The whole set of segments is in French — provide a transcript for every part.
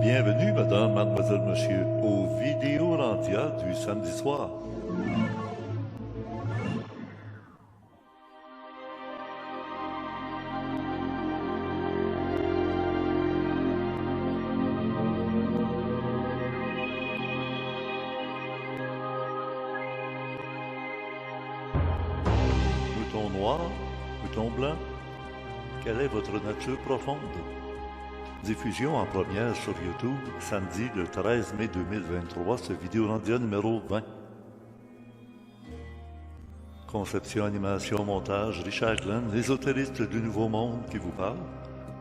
Bienvenue, madame, mademoiselle, monsieur, aux vidéos Randia du samedi soir. Mouton noir, mouton blanc, quelle est votre nature profonde? Diffusion en première sur YouTube, samedi le 13 mai 2023, ce Vidéorandia numéro 20. Conception, animation, montage, Richard Glenn, l'ésotériste du Nouveau Monde qui vous parle.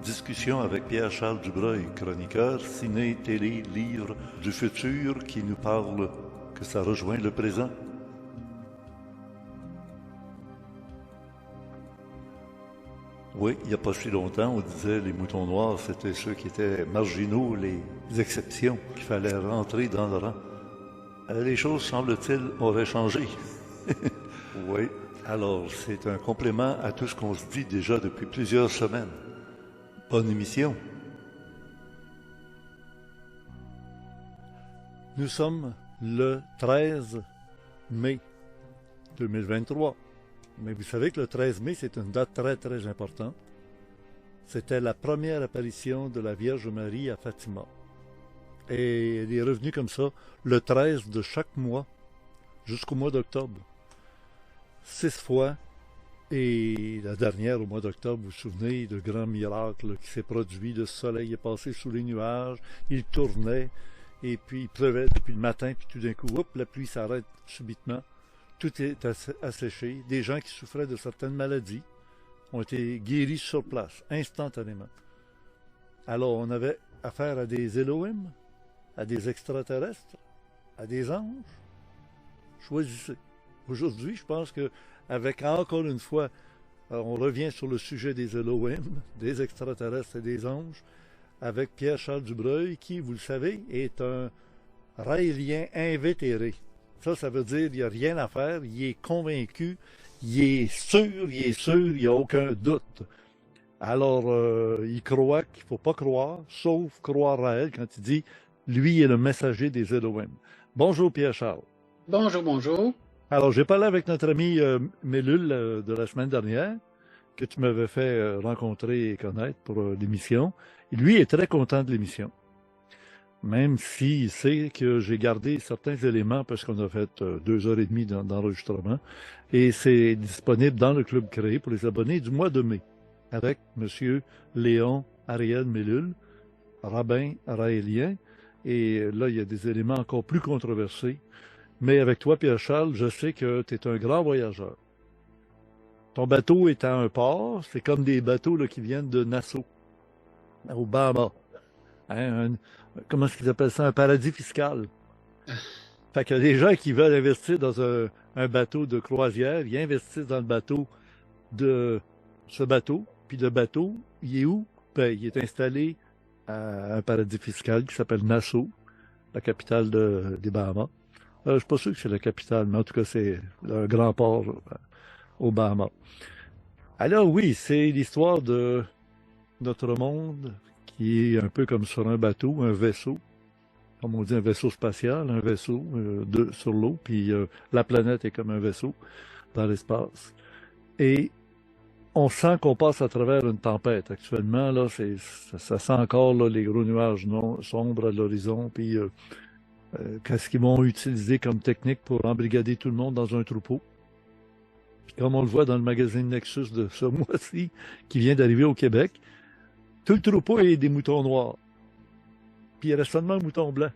Discussion avec Pierre-Charles Dubreuil, chroniqueur, ciné, télé, livre du futur qui nous parle que ça rejoint le présent. Oui, il n'y a pas si longtemps, on disait les moutons noirs, c'était ceux qui étaient marginaux, les exceptions, qu'il fallait rentrer dans le rang. Les choses, semble-t-il, auraient changé. Oui, alors c'est un complément à tout ce qu'on se dit déjà depuis plusieurs semaines. Bonne émission. Nous sommes le 13 mai 2023. Mais vous savez que le 13 mai, c'est une date très, très importante. C'était la première apparition de la Vierge Marie à Fatima. Et elle est revenue comme ça le 13 de chaque mois jusqu'au mois d'octobre. 6 fois. Et la dernière, au mois d'octobre, vous vous souvenez, le grand miracle qui s'est produit. Le soleil est passé sous les nuages, il tournait, et puis il pleuvait depuis le matin, puis tout d'un coup, hop, la pluie s'arrête subitement. Tout est asséché. Des gens qui souffraient de certaines maladies ont été guéris sur place, instantanément. Alors, on avait affaire à des Elohim, à des extraterrestres, à des anges. Choisissez. Aujourd'hui, je pense que avec encore une fois, on revient sur le sujet des Elohim, des extraterrestres et des anges, avec Pierre-Charles Dubreuil, qui, vous le savez, est un raélien invétéré. Ça veut dire qu'il n'y a rien à faire, il est convaincu, il est sûr, il n'y a aucun doute. Alors, il croit qu'il ne faut pas croire, sauf croire à elle quand il dit « lui est le messager des Elohim ». Bonjour Pierre-Charles. Bonjour, bonjour. Alors, j'ai parlé avec notre ami Mélule de la semaine dernière, que tu m'avais fait rencontrer et connaître pour l'émission. Lui est très content de l'émission. Même s'il sait que j'ai gardé certains éléments parce qu'on a fait 2h30 d'enregistrement. Et c'est disponible dans le Club créé pour les abonnés du mois de mai avec M. Léon Ariel Mélule, rabbin raélien. Et là, il y a des éléments encore plus controversés. Mais avec toi, Pierre-Charles, je sais que tu es un grand voyageur. Ton bateau est à un port, c'est comme des bateaux là, qui viennent de Nassau, au Bahamas. Hein, comment est-ce qu'ils appellent ça? Un paradis fiscal. Fait que les gens qui veulent investir dans un bateau de croisière, ils investissent dans le bateau de ce bateau. Puis le bateau, il est où? Ben, il est installé à un paradis fiscal qui s'appelle Nassau, la capitale des Bahamas. Je ne suis pas sûr que c'est la capitale, mais en tout cas, c'est un grand port aux Bahamas. Alors oui, c'est l'histoire de notre monde qui est un peu comme sur un bateau, un vaisseau, comme on dit un vaisseau spatial, un vaisseau sur l'eau, puis la planète est comme un vaisseau dans l'espace. Et on sent qu'on passe à travers une tempête. Actuellement, là, ça sent encore là, les gros nuages sombres à l'horizon, puis qu'est-ce qu'ils vont utiliser comme technique pour embrigader tout le monde dans un troupeau. Puis comme on le voit dans le magazine Nexus de ce mois-ci, qui vient d'arriver au Québec, tout le troupeau est des moutons noirs. Puis il reste seulement un mouton blanc.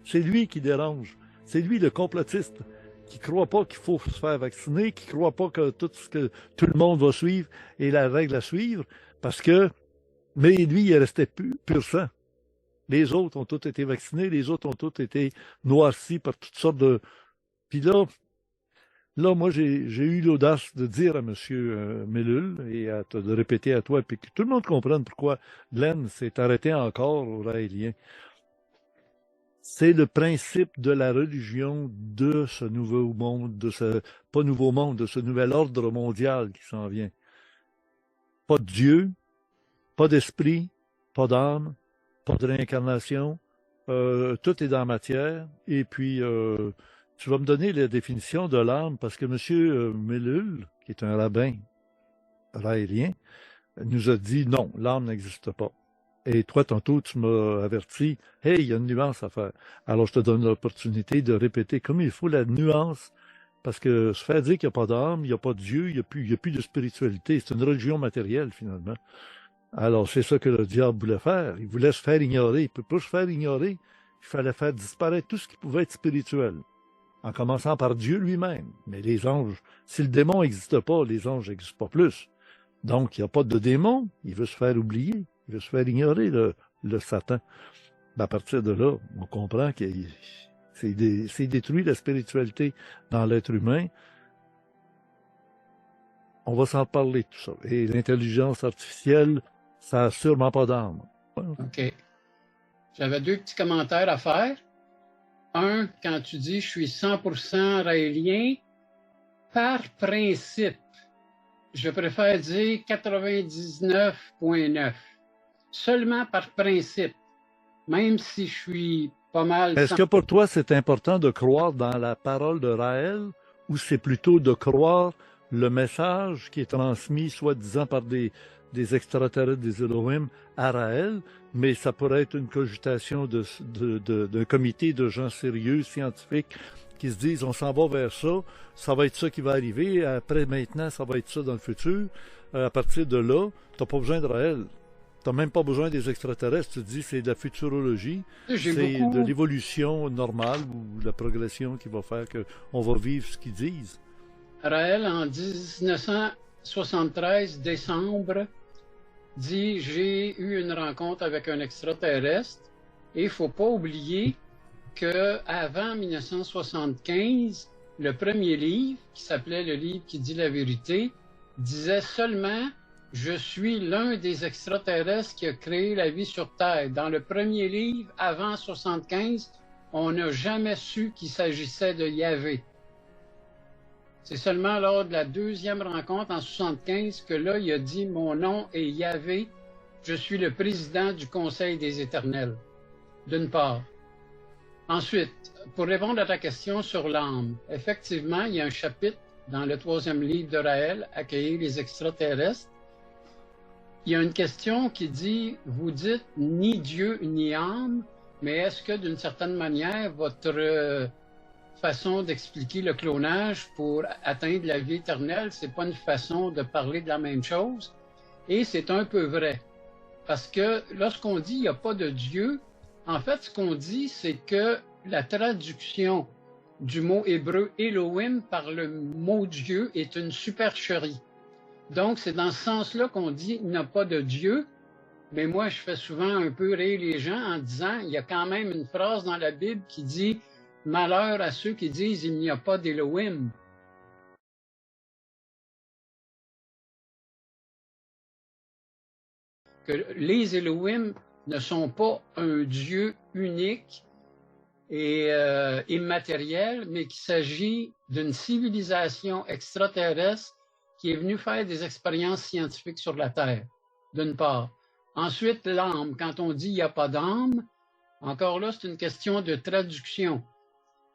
C'est lui qui dérange. C'est lui le complotiste qui ne croit pas qu'il faut se faire vacciner, qui ne croit pas que tout le monde va suivre est la règle à suivre, parce que, mais lui, il est resté pur sang. Les autres ont tous été vaccinés, les autres ont tous été noircis par toutes sortes de... Puis là, moi, j'ai eu l'audace de dire à M. Mélule et de répéter à toi, puis que tout le monde comprenne pourquoi Glenn s'est arrêté encore au raélien. C'est le principe de la religion de ce nouveau monde, de ce nouvel ordre mondial qui s'en vient. Pas de Dieu, pas d'esprit, pas d'âme, pas de réincarnation, tout est dans la matière, et puis tu vas me donner la définition de l'âme, parce que M. Mellul, qui est un rabbin raélien, nous a dit non, l'âme n'existe pas. Et toi, tantôt, tu m'as averti, hey, il y a une nuance à faire. Alors, je te donne l'opportunité de répéter comme il faut la nuance, parce que se faire dire qu'il n'y a pas d'âme, il n'y a pas de Dieu, il n'y a plus de spiritualité, c'est une religion matérielle, finalement. Alors, c'est ça que le diable voulait faire. Il voulait se faire ignorer. Il ne peut pas se faire ignorer. Il fallait faire disparaître tout ce qui pouvait être spirituel, en commençant par Dieu lui-même. Mais les anges, si le démon n'existe pas, les anges n'existent pas plus. Donc, il n'y a pas de démon. Il veut se faire oublier. Il veut se faire ignorer, le Satan. Ben, à partir de là, on comprend que c'est détruit la spiritualité dans l'être humain. On va s'en parler, tout ça. Et l'intelligence artificielle, ça n'a sûrement pas d'âme. OK. J'avais 2 petits commentaires à faire. Un, quand tu dis « je suis 100% raélien », par principe, je préfère dire 99,9. Seulement par principe, même si je suis pas mal... Est-ce que pour toi, c'est important de croire dans la parole de Raël, ou c'est plutôt de croire le message qui est transmis, soi-disant par des extraterrestres, des Elohim, à Raël, mais ça pourrait être une cogitation d'un comité de gens sérieux, scientifiques, qui se disent, on s'en va vers ça, ça va être ça qui va arriver, après maintenant, ça va être ça dans le futur. À partir de là, tu n'as pas besoin de Raël. Tu n'as même pas besoin des extraterrestres, tu te dis c'est de la futurologie, c'est de l'évolution normale ou la progression qui va faire qu'on va vivre ce qu'ils disent. Raël, en 1973, décembre, dit « J'ai eu une rencontre avec un extraterrestre » et il ne faut pas oublier qu'avant 1975, le premier livre, qui s'appelait le livre qui dit la vérité, disait seulement « Je suis l'un des extraterrestres qui a créé la vie sur Terre ». Dans le premier livre, avant 1975, on n'a jamais su qu'il s'agissait de Yahvé. C'est seulement lors de la deuxième rencontre en 1975 que là, il a dit « Mon nom est Yahvé, je suis le président du Conseil des Éternels », d'une part. Ensuite, pour répondre à ta question sur l'âme, effectivement, il y a un chapitre dans le 3e livre de Raël, « Accueillir les extraterrestres ». Il y a une question qui dit « Vous dites ni Dieu ni âme, mais est-ce que d'une certaine manière, votre façon d'expliquer le clonage pour atteindre la vie éternelle, c'est pas une façon de parler de la même chose? » Et c'est un peu vrai. Parce que lorsqu'on dit il n'y a pas de Dieu, en fait, ce qu'on dit, c'est que la traduction du mot hébreu Elohim par le mot Dieu est une supercherie. Donc, c'est dans ce sens-là qu'on dit il n'y a pas de Dieu. Mais moi, je fais souvent un peu rire les gens en disant il y a quand même une phrase dans la Bible qui dit « Malheur à ceux qui disent il n'y a pas d'Elohim ». Que les Elohim ne sont pas un Dieu unique et immatériel, mais qu'il s'agit d'une civilisation extraterrestre qui est venue faire des expériences scientifiques sur la Terre, d'une part. Ensuite, l'âme. Quand on dit il n'y a pas d'âme, encore là, c'est une question de traduction.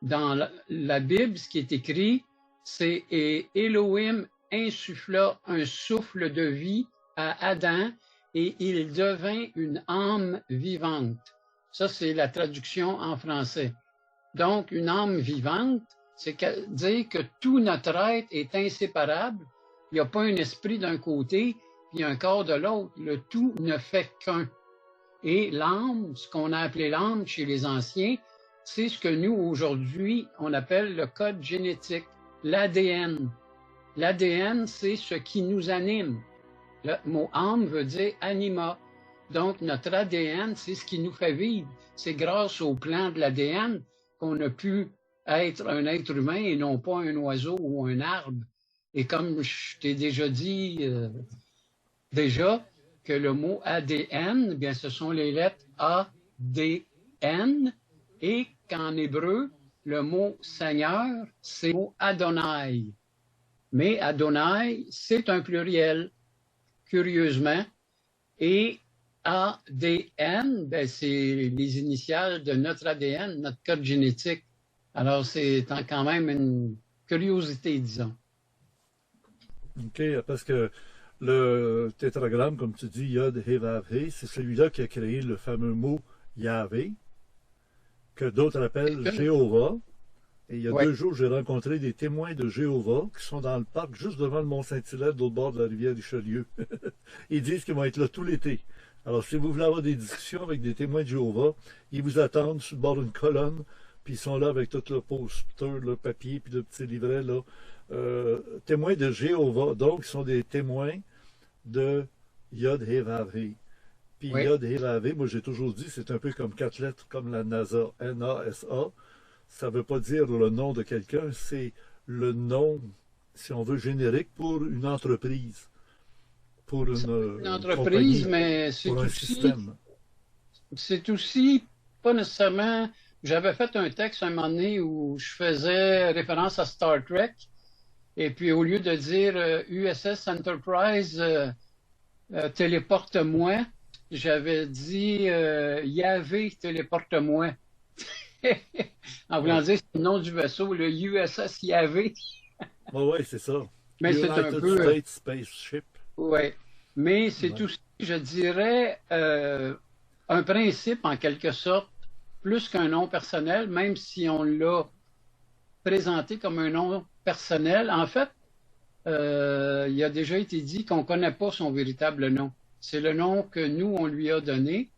Dans la Bible, ce qui est écrit, c'est « Et Elohim insuffla un souffle de vie à Adam, et il devint une âme vivante. » Ça, c'est la traduction en français. Donc, une âme vivante, c'est dire que tout notre être est inséparable. Il n'y a pas un esprit d'un côté, puis un corps de l'autre. Le tout ne fait qu'un. Et l'âme, ce qu'on a appelé l'âme chez les anciens, c'est ce que nous, aujourd'hui, on appelle le code génétique, l'ADN. L'ADN, c'est ce qui nous anime. Le mot âme veut dire anima. Donc, notre ADN, c'est ce qui nous fait vivre. C'est grâce au plan de l'ADN qu'on a pu être un être humain et non pas un oiseau ou un arbre. Et comme je t'ai déjà dit, que le mot ADN, eh bien, ce sont les lettres A, D, N, et qu'en hébreu, le mot Seigneur, c'est le mot Adonai. Mais Adonai, c'est un pluriel, curieusement, et ADN, ben, c'est les initiales de notre ADN, notre code génétique. Alors, c'est quand même une curiosité, disons. OK, parce que le tétragramme, comme tu dis, Yod, He, Vav, He, c'est celui-là qui a créé le fameux mot Yahvé, que d'autres appellent Jéhovah. Et il y a 2 jours, j'ai rencontré des témoins de Jéhovah qui sont dans le parc juste devant le Mont-Saint-Hilaire, de l'autre bord de la rivière Richelieu. Ils disent qu'ils vont être là tout l'été. Alors, si vous voulez avoir des discussions avec des témoins de Jéhovah, ils vous attendent sur le bord d'une colonne, puis ils sont là avec tout le poster, le papier, puis le petit livret, là. Témoins de Jéhovah, donc, ils sont des témoins de Yod, He, Vav, He. Puis Yod, He, Vav, He, moi j'ai toujours dit, c'est un peu comme 4 lettres, comme la NASA, NASA. Ça ne veut pas dire le nom de quelqu'un, c'est le nom, si on veut, générique pour une entreprise. Pour une entreprise, compagnie, mais c'est aussi pas nécessairement. J'avais fait un texte un moment donné où je faisais référence à Star Trek, et puis au lieu de dire USS Enterprise, téléporte-moi, j'avais dit Yahvé, téléporte-moi. En voulant dire, c'est le nom du vaisseau, le USS Yahvé. Oui, c'est ça. Mais c'est un peu. States Spaceship. Oui. Mais c'est aussi, je dirais, un principe en quelque sorte, plus qu'un nom personnel, même si on l'a présenté comme un nom personnel. En fait, il a déjà été dit qu'on ne connaît pas son véritable nom. C'est le nom que nous, on lui a donné.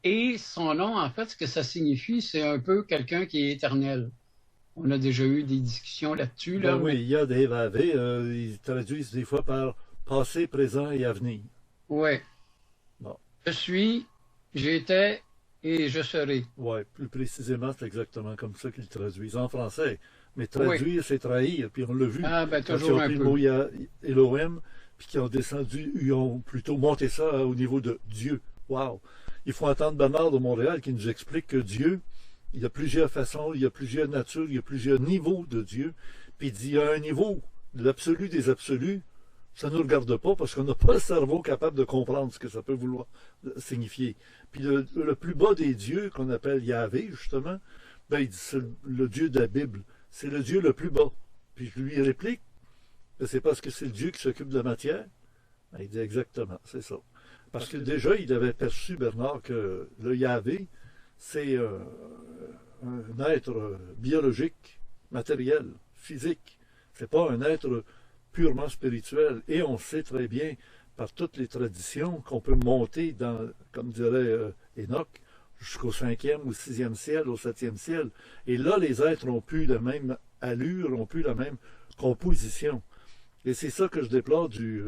Et son nom, en fait, ce que ça signifie, c'est un peu quelqu'un qui est éternel. On a déjà eu des discussions là-dessus. Là, oui, il y a des Vav, ils traduisent des fois par passé, présent et avenir. Oui. Bon. Je suis, j'étais et je serai. Oui, plus précisément, c'est exactement comme ça qu'ils traduisent en français. Mais traduire, c'est trahir. Puis on l'a vu. Ah, ben, quand ils ont pris le mot Elohim, puis qui ont descendu, ils ont plutôt monté ça au niveau de Dieu. Wow! Il faut entendre Bernard de Montréal qui nous explique que Dieu, il y a plusieurs façons, il y a plusieurs natures, il y a plusieurs niveaux de Dieu. Puis il dit, il y a un niveau, l'absolu des absolus, ça ne nous regarde pas parce qu'on n'a pas le cerveau capable de comprendre ce que ça peut vouloir signifier. Puis le plus bas des dieux, qu'on appelle Yahvé, justement, ben, il dit, c'est le Dieu de la Bible. C'est le Dieu le plus bas. Puis je lui réplique, c'est parce que c'est le Dieu qui s'occupe de la matière. Ben, il dit exactement, c'est ça. Parce que déjà, il avait perçu, Bernard, que le Yahvé, c'est un être biologique, matériel, physique. C'est pas un être purement spirituel. Et on sait très bien, par toutes les traditions, qu'on peut monter dans, comme dirait Enoch, jusqu'au 5e ou 6e ciel, au 7e ciel. Et là, les êtres ont plus la même allure, ont plus la même composition. Et c'est ça que je déplore du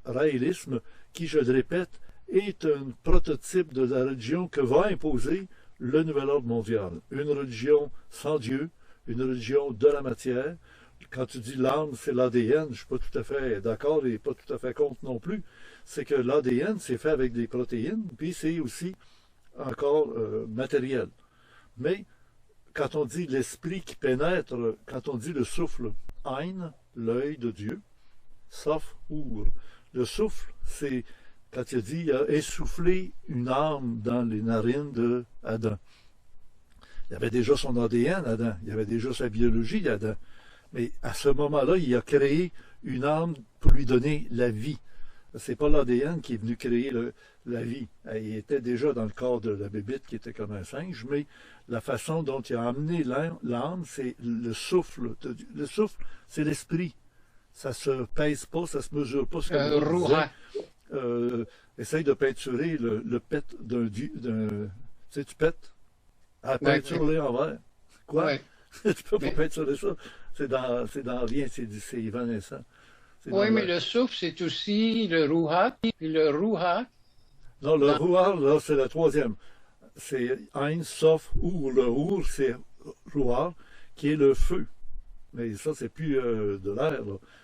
raélisme, qui, je le répète, est un prototype de la religion que va imposer le nouvel ordre mondial. Une religion sans Dieu, une religion de la matière. Quand tu dis l'âme, c'est l'ADN, je ne suis pas tout à fait d'accord et pas tout à fait contre non plus. C'est que l'ADN, c'est fait avec des protéines, puis c'est aussi encore matériel. Mais quand on dit l'esprit qui pénètre, quand on dit le souffle, Ein, l'œil de Dieu, Sof, Our. Le souffle, c'est quand il a dit, il a essoufflé une âme dans les narines d'Adam. Il avait déjà son ADN, Adam. Il avait déjà sa biologie, Adam. Mais à ce moment-là, il a créé une âme pour lui donner la vie. C'est pas l'ADN qui est venu créer la vie. Il était déjà dans le corps de la bébite qui était comme un singe, mais la façon dont il a amené l'âme, c'est le souffle. Le souffle, c'est l'esprit. Ça se pèse pas, ça se mesure pas. Essaye de peinturer le pet d'un... Tu sais, tu pètes à peinturer en verre. Quoi? Ouais. Tu peux pas peinturer ça. C'est dans rien, c'est évanescent. Oui, mais le souffle, c'est aussi le Ruach. Puis le Ruach. Non, le Ruach, là, c'est la troisième. C'est Ein, Sof, Our. Le Our, c'est Ruach, qui est le feu. Mais ça, c'est plus de l'air,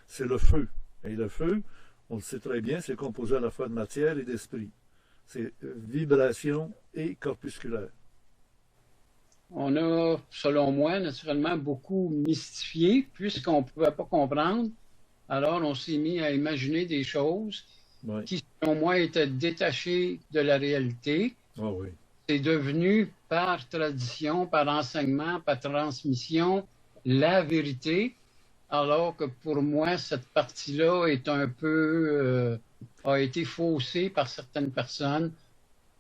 c'est le feu. Et le feu, on le sait très bien, c'est composé à la fois de matière et d'esprit. C'est vibration et corpusculaire. On a, selon moi, naturellement beaucoup mystifié, puisqu'on ne pouvait pas comprendre. Alors, on s'est mis à imaginer des choses. Ouais. qui, selon moi, était détaché de la réalité. Ah oui. C'est devenu, par tradition, par enseignement, par transmission, la vérité, alors que pour moi, cette partie-là est un peu, a été faussée par certaines personnes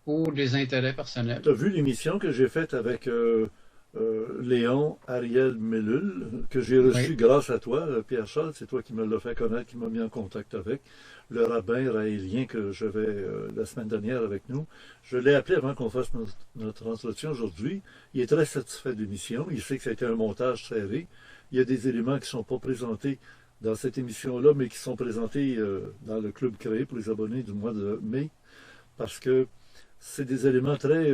pour des intérêts personnels. Tu as vu l'émission que j'ai faite avec Léon Ariel Mellul, que j'ai reçu Oui, grâce à toi, Pierre-Charles, c'est toi qui me l'as fait connaître, qui m'a mis en contact avec le rabbin raélien que j'avais la semaine dernière avec nous. Je l'ai appelé avant qu'on fasse notre entretien aujourd'hui. Il est très satisfait de l'émission. Il sait que ça a été un montage serré. Il y a des éléments qui ne sont pas présentés dans cette émission-là, mais qui sont présentés dans le club créé pour les abonnés du mois de mai, parce que c'est des éléments très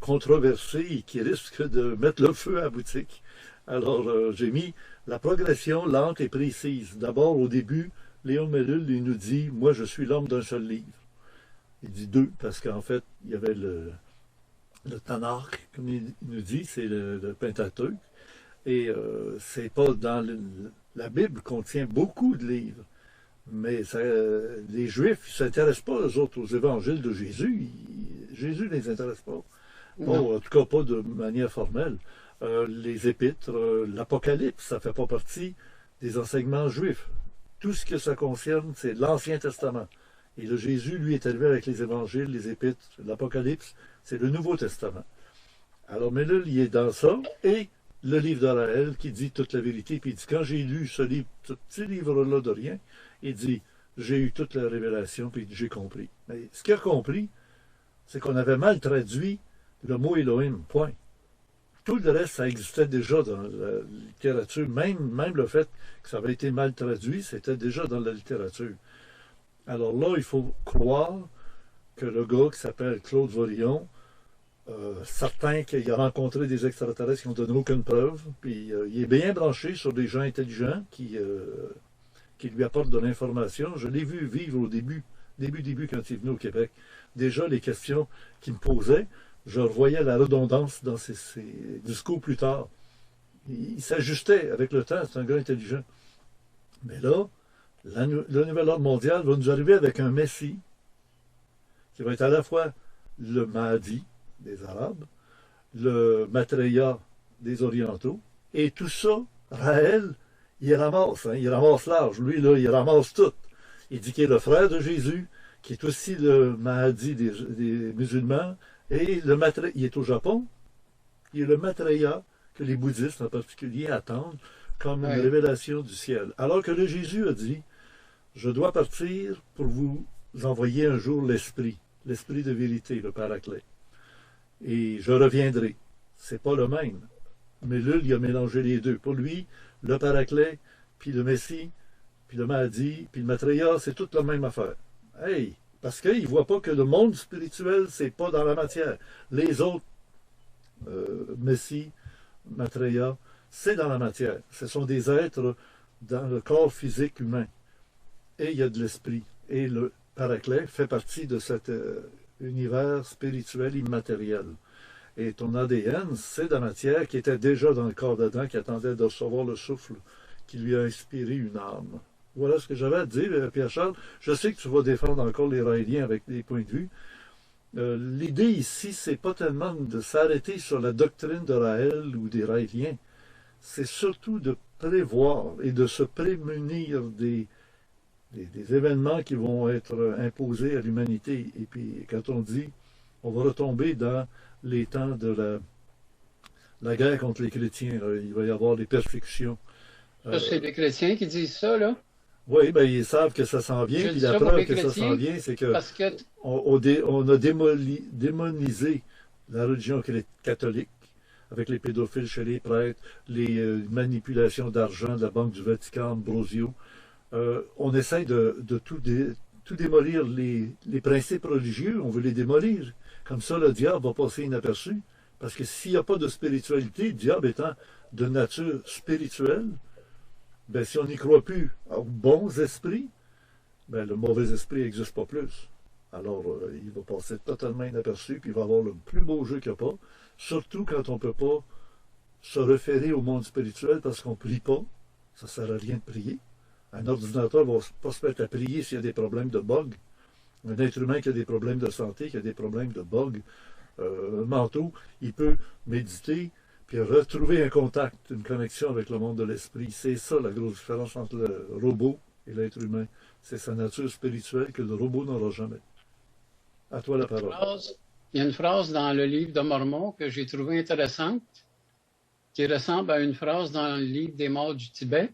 controversés et qui risquent de mettre le feu à la boutique. Alors, j'ai mis la progression lente et précise. D'abord, au début, Léon Mellul, il nous dit, moi, je suis l'homme d'un seul livre. Il dit deux, parce qu'en fait, il y avait le Tanakh, comme il nous dit, c'est le Pentateuque. Et c'est pas dans la Bible contient beaucoup de livres. Mais ça, les Juifs ne s'intéressent pas, eux autres, aux évangiles de Jésus. Jésus ne les intéresse pas. non, Bon, en tout cas, pas de manière formelle. Les épîtres, l'Apocalypse, ça ne fait pas partie des enseignements juifs. Tout ce que ça concerne, c'est l'Ancien Testament. Et le Jésus, lui, est arrivé avec les évangiles, les épîtres, l'Apocalypse, c'est le Nouveau Testament. Alors, mais là, il est dans ça, et le livre d'Araël qui dit toute la vérité, puis il dit, quand j'ai lu ce livre, ce petit livre-là de rien, il dit, j'ai eu toute la révélation, puis j'ai compris. Mais ce qu'il a compris, c'est qu'on avait mal traduit le mot Elohim, point. Tout le reste, ça existait déjà dans la littérature. Même le fait que ça avait été mal traduit, c'était déjà dans la littérature. Alors là, il faut croire que le gars qui s'appelle Claude Vorillon, certain qu'il a rencontré des extraterrestres qui n'ont donné aucune preuve, puis il est bien branché sur des gens intelligents qui lui apportent de l'information. Je l'ai vu vivre au début quand il est venu au Québec. Déjà, les questions qu'il me posait, je revoyais la redondance dans ses discours plus tard. Il s'ajustait avec le temps, c'est un gars intelligent. Mais là, le nouvel ordre mondial va nous arriver avec un Messie qui va être à la fois le Mahdi des Arabes, le Maitreya des Orientaux, et tout ça, Raël, il ramasse, hein, il ramasse large. Lui, là, il ramasse tout. Il dit qu'il est le frère de Jésus, qui est aussi le Mahdi des musulmans, et il est au Japon, il est le Maitreya que les bouddhistes en particulier attendent comme une oui. révélation du ciel. Alors que le Jésus a dit, je dois partir pour vous envoyer un jour l'Esprit de vérité, le Paraclet. Et je reviendrai. C'est pas le même. Mais là, il a mélangé les deux. Pour lui, le Paraclet, puis le Messie, puis le Mahdi, puis le Maitreya, c'est toute la même affaire. Hey! Parce qu'il ne voit pas que le monde spirituel, c'est pas dans la matière. Les autres, Messie, Maitreya, c'est dans la matière. Ce sont des êtres dans le corps physique humain. Et il y a de l'esprit. Et le Paraclet fait partie de cet univers spirituel immatériel. Et ton ADN, c'est de la matière qui était déjà dans le corps d'Adam, qui attendait de recevoir le souffle qui lui a inspiré une âme. Voilà ce que j'avais à te dire, Pierre-Charles. Je sais que tu vas défendre encore les Raéliens avec des points de vue. L'idée ici, c'est pas tellement de s'arrêter sur la doctrine de Raël ou des Raéliens. C'est surtout de prévoir et de se prémunir des événements qui vont être imposés à l'humanité. Et puis, quand on dit, on va retomber dans les temps de la guerre contre les chrétiens, il va y avoir des persécutions. Ça, c'est les chrétiens qui disent ça, là. Oui, ben, ils savent que ça s'en vient, Je puis dis la ça pour preuve les que ça s'en chrétiens vient, c'est que parce que, on a démonisé la religion catholique avec les pédophiles chez les prêtres, les manipulations d'argent de la Banque du Vatican, Ambrosio. On essaie de tout démolir, les principes religieux, on veut les démolir. Comme ça, le diable va passer inaperçu. Parce que s'il n'y a pas de spiritualité, le diable étant de nature spirituelle, ben, si on n'y croit plus aux bons esprits, ben, le mauvais esprit n'existe pas plus. Alors, il va passer totalement inaperçu, puis il va avoir le plus beau jeu qu'il n'y a pas, surtout quand on ne peut pas se référer au monde spirituel parce qu'on ne prie pas. Ça ne sert à rien de prier. Un ordinateur ne va pas se mettre à prier s'il y a des problèmes de bug. Un être humain qui a des problèmes de santé, qui a des problèmes de bugs mentaux, il peut méditer puis retrouver un contact, une connexion avec le monde de l'esprit. C'est ça la grosse différence entre le robot et l'être humain. C'est sa nature spirituelle que le robot n'aura jamais. À toi la parole. Il y a une phrase dans le livre de Mormon que j'ai trouvée intéressante, qui ressemble à une phrase dans le livre des morts du Tibet.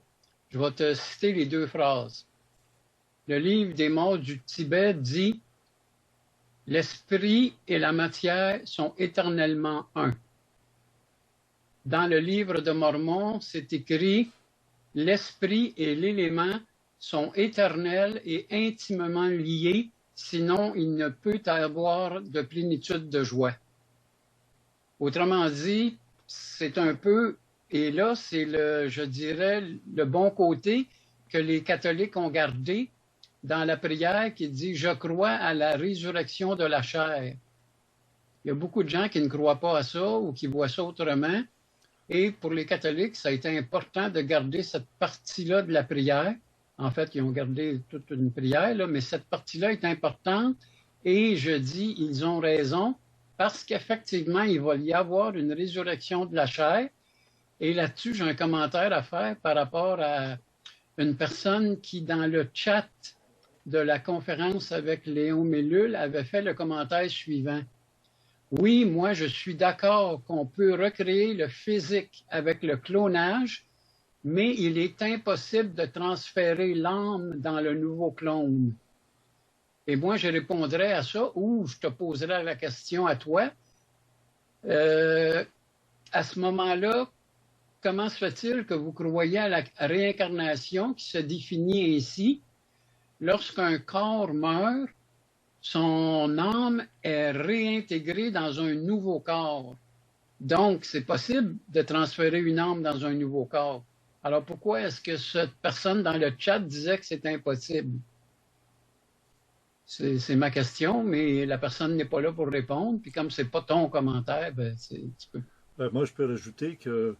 Je vais te citer les deux phrases. Le livre des morts du Tibet dit « L'esprit et la matière sont éternellement un ». Dans le livre de Mormon, c'est écrit « L'esprit et l'élément sont éternels et intimement liés, sinon il ne peut avoir de plénitude de joie. » Autrement dit, c'est un peu, et là c'est je dirais, le bon côté que les catholiques ont gardé dans la prière qui dit « Je crois à la résurrection de la chair ». Il y a beaucoup de gens qui ne croient pas à ça ou qui voient ça autrement. Et pour les catholiques, ça a été important de garder cette partie-là de la prière. En fait, ils ont gardé toute une prière, là, mais cette partie-là est importante. Et je dis, ils ont raison, parce qu'effectivement, il va y avoir une résurrection de la chair. Et là-dessus, j'ai un commentaire à faire par rapport à une personne qui, dans le chat de la conférence avec Léon Mellul, avait fait le commentaire suivant. Oui, moi, je suis d'accord qu'on peut recréer le physique avec le clonage, mais il est impossible de transférer l'âme dans le nouveau clone. Et moi, je répondrais à ça, ou je te poserais la question à toi. À ce moment-là, comment se fait-il que vous croyez à la réincarnation qui se définit ainsi? Lorsqu'un corps meurt, son âme est réintégrée dans un nouveau corps. Donc, c'est possible de transférer une âme dans un nouveau corps. Alors, pourquoi est-ce que cette personne dans le chat disait que c'est impossible? C'est ma question, mais la personne n'est pas là pour répondre. Puis comme c'est pas ton commentaire, ben, tu peux... Moi, je peux rajouter que,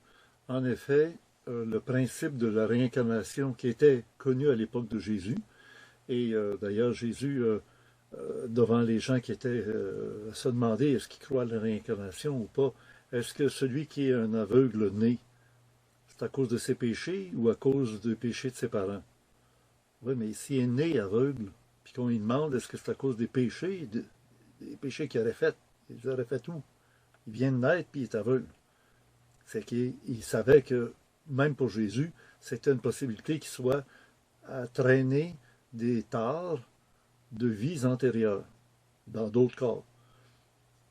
en effet, le principe de la réincarnation qui était connu à l'époque de Jésus, et d'ailleurs, Jésus... devant les gens qui étaient à se demander est-ce qu'ils croient à la réincarnation ou pas, est-ce que celui qui est un aveugle né, c'est à cause de ses péchés ou à cause des péchés de ses parents? Oui, mais s'il est né aveugle, puis qu'on lui demande est-ce que c'est à cause des péchés qu'il aurait fait, ils auraient fait où? Il vient de naître puis il est aveugle. C'est qu'il savait que, même pour Jésus, c'était une possibilité qu'il soit à traîner des tares de vies antérieures, dans d'autres corps.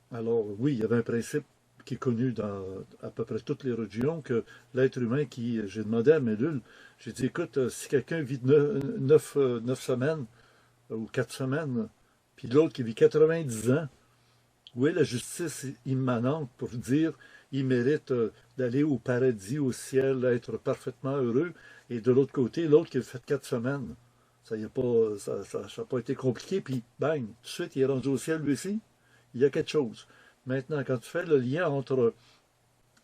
Alors oui, il y avait un principe qui est connu dans à peu près toutes les religions, que l'être humain qui... J'ai demandé à Mellul, j'ai dit, écoute, si quelqu'un vit 9 semaines, ou 4 semaines, puis l'autre qui vit 90 ans, où est la justice immanente pour dire, il mérite d'aller au paradis, au ciel, être parfaitement heureux, et de l'autre côté, l'autre qui a fait 4 semaines. Ça n'a pas été compliqué, puis bang, tout de suite, il est rendu au ciel, lui aussi. Il y a quelque chose. Maintenant, quand tu fais le lien entre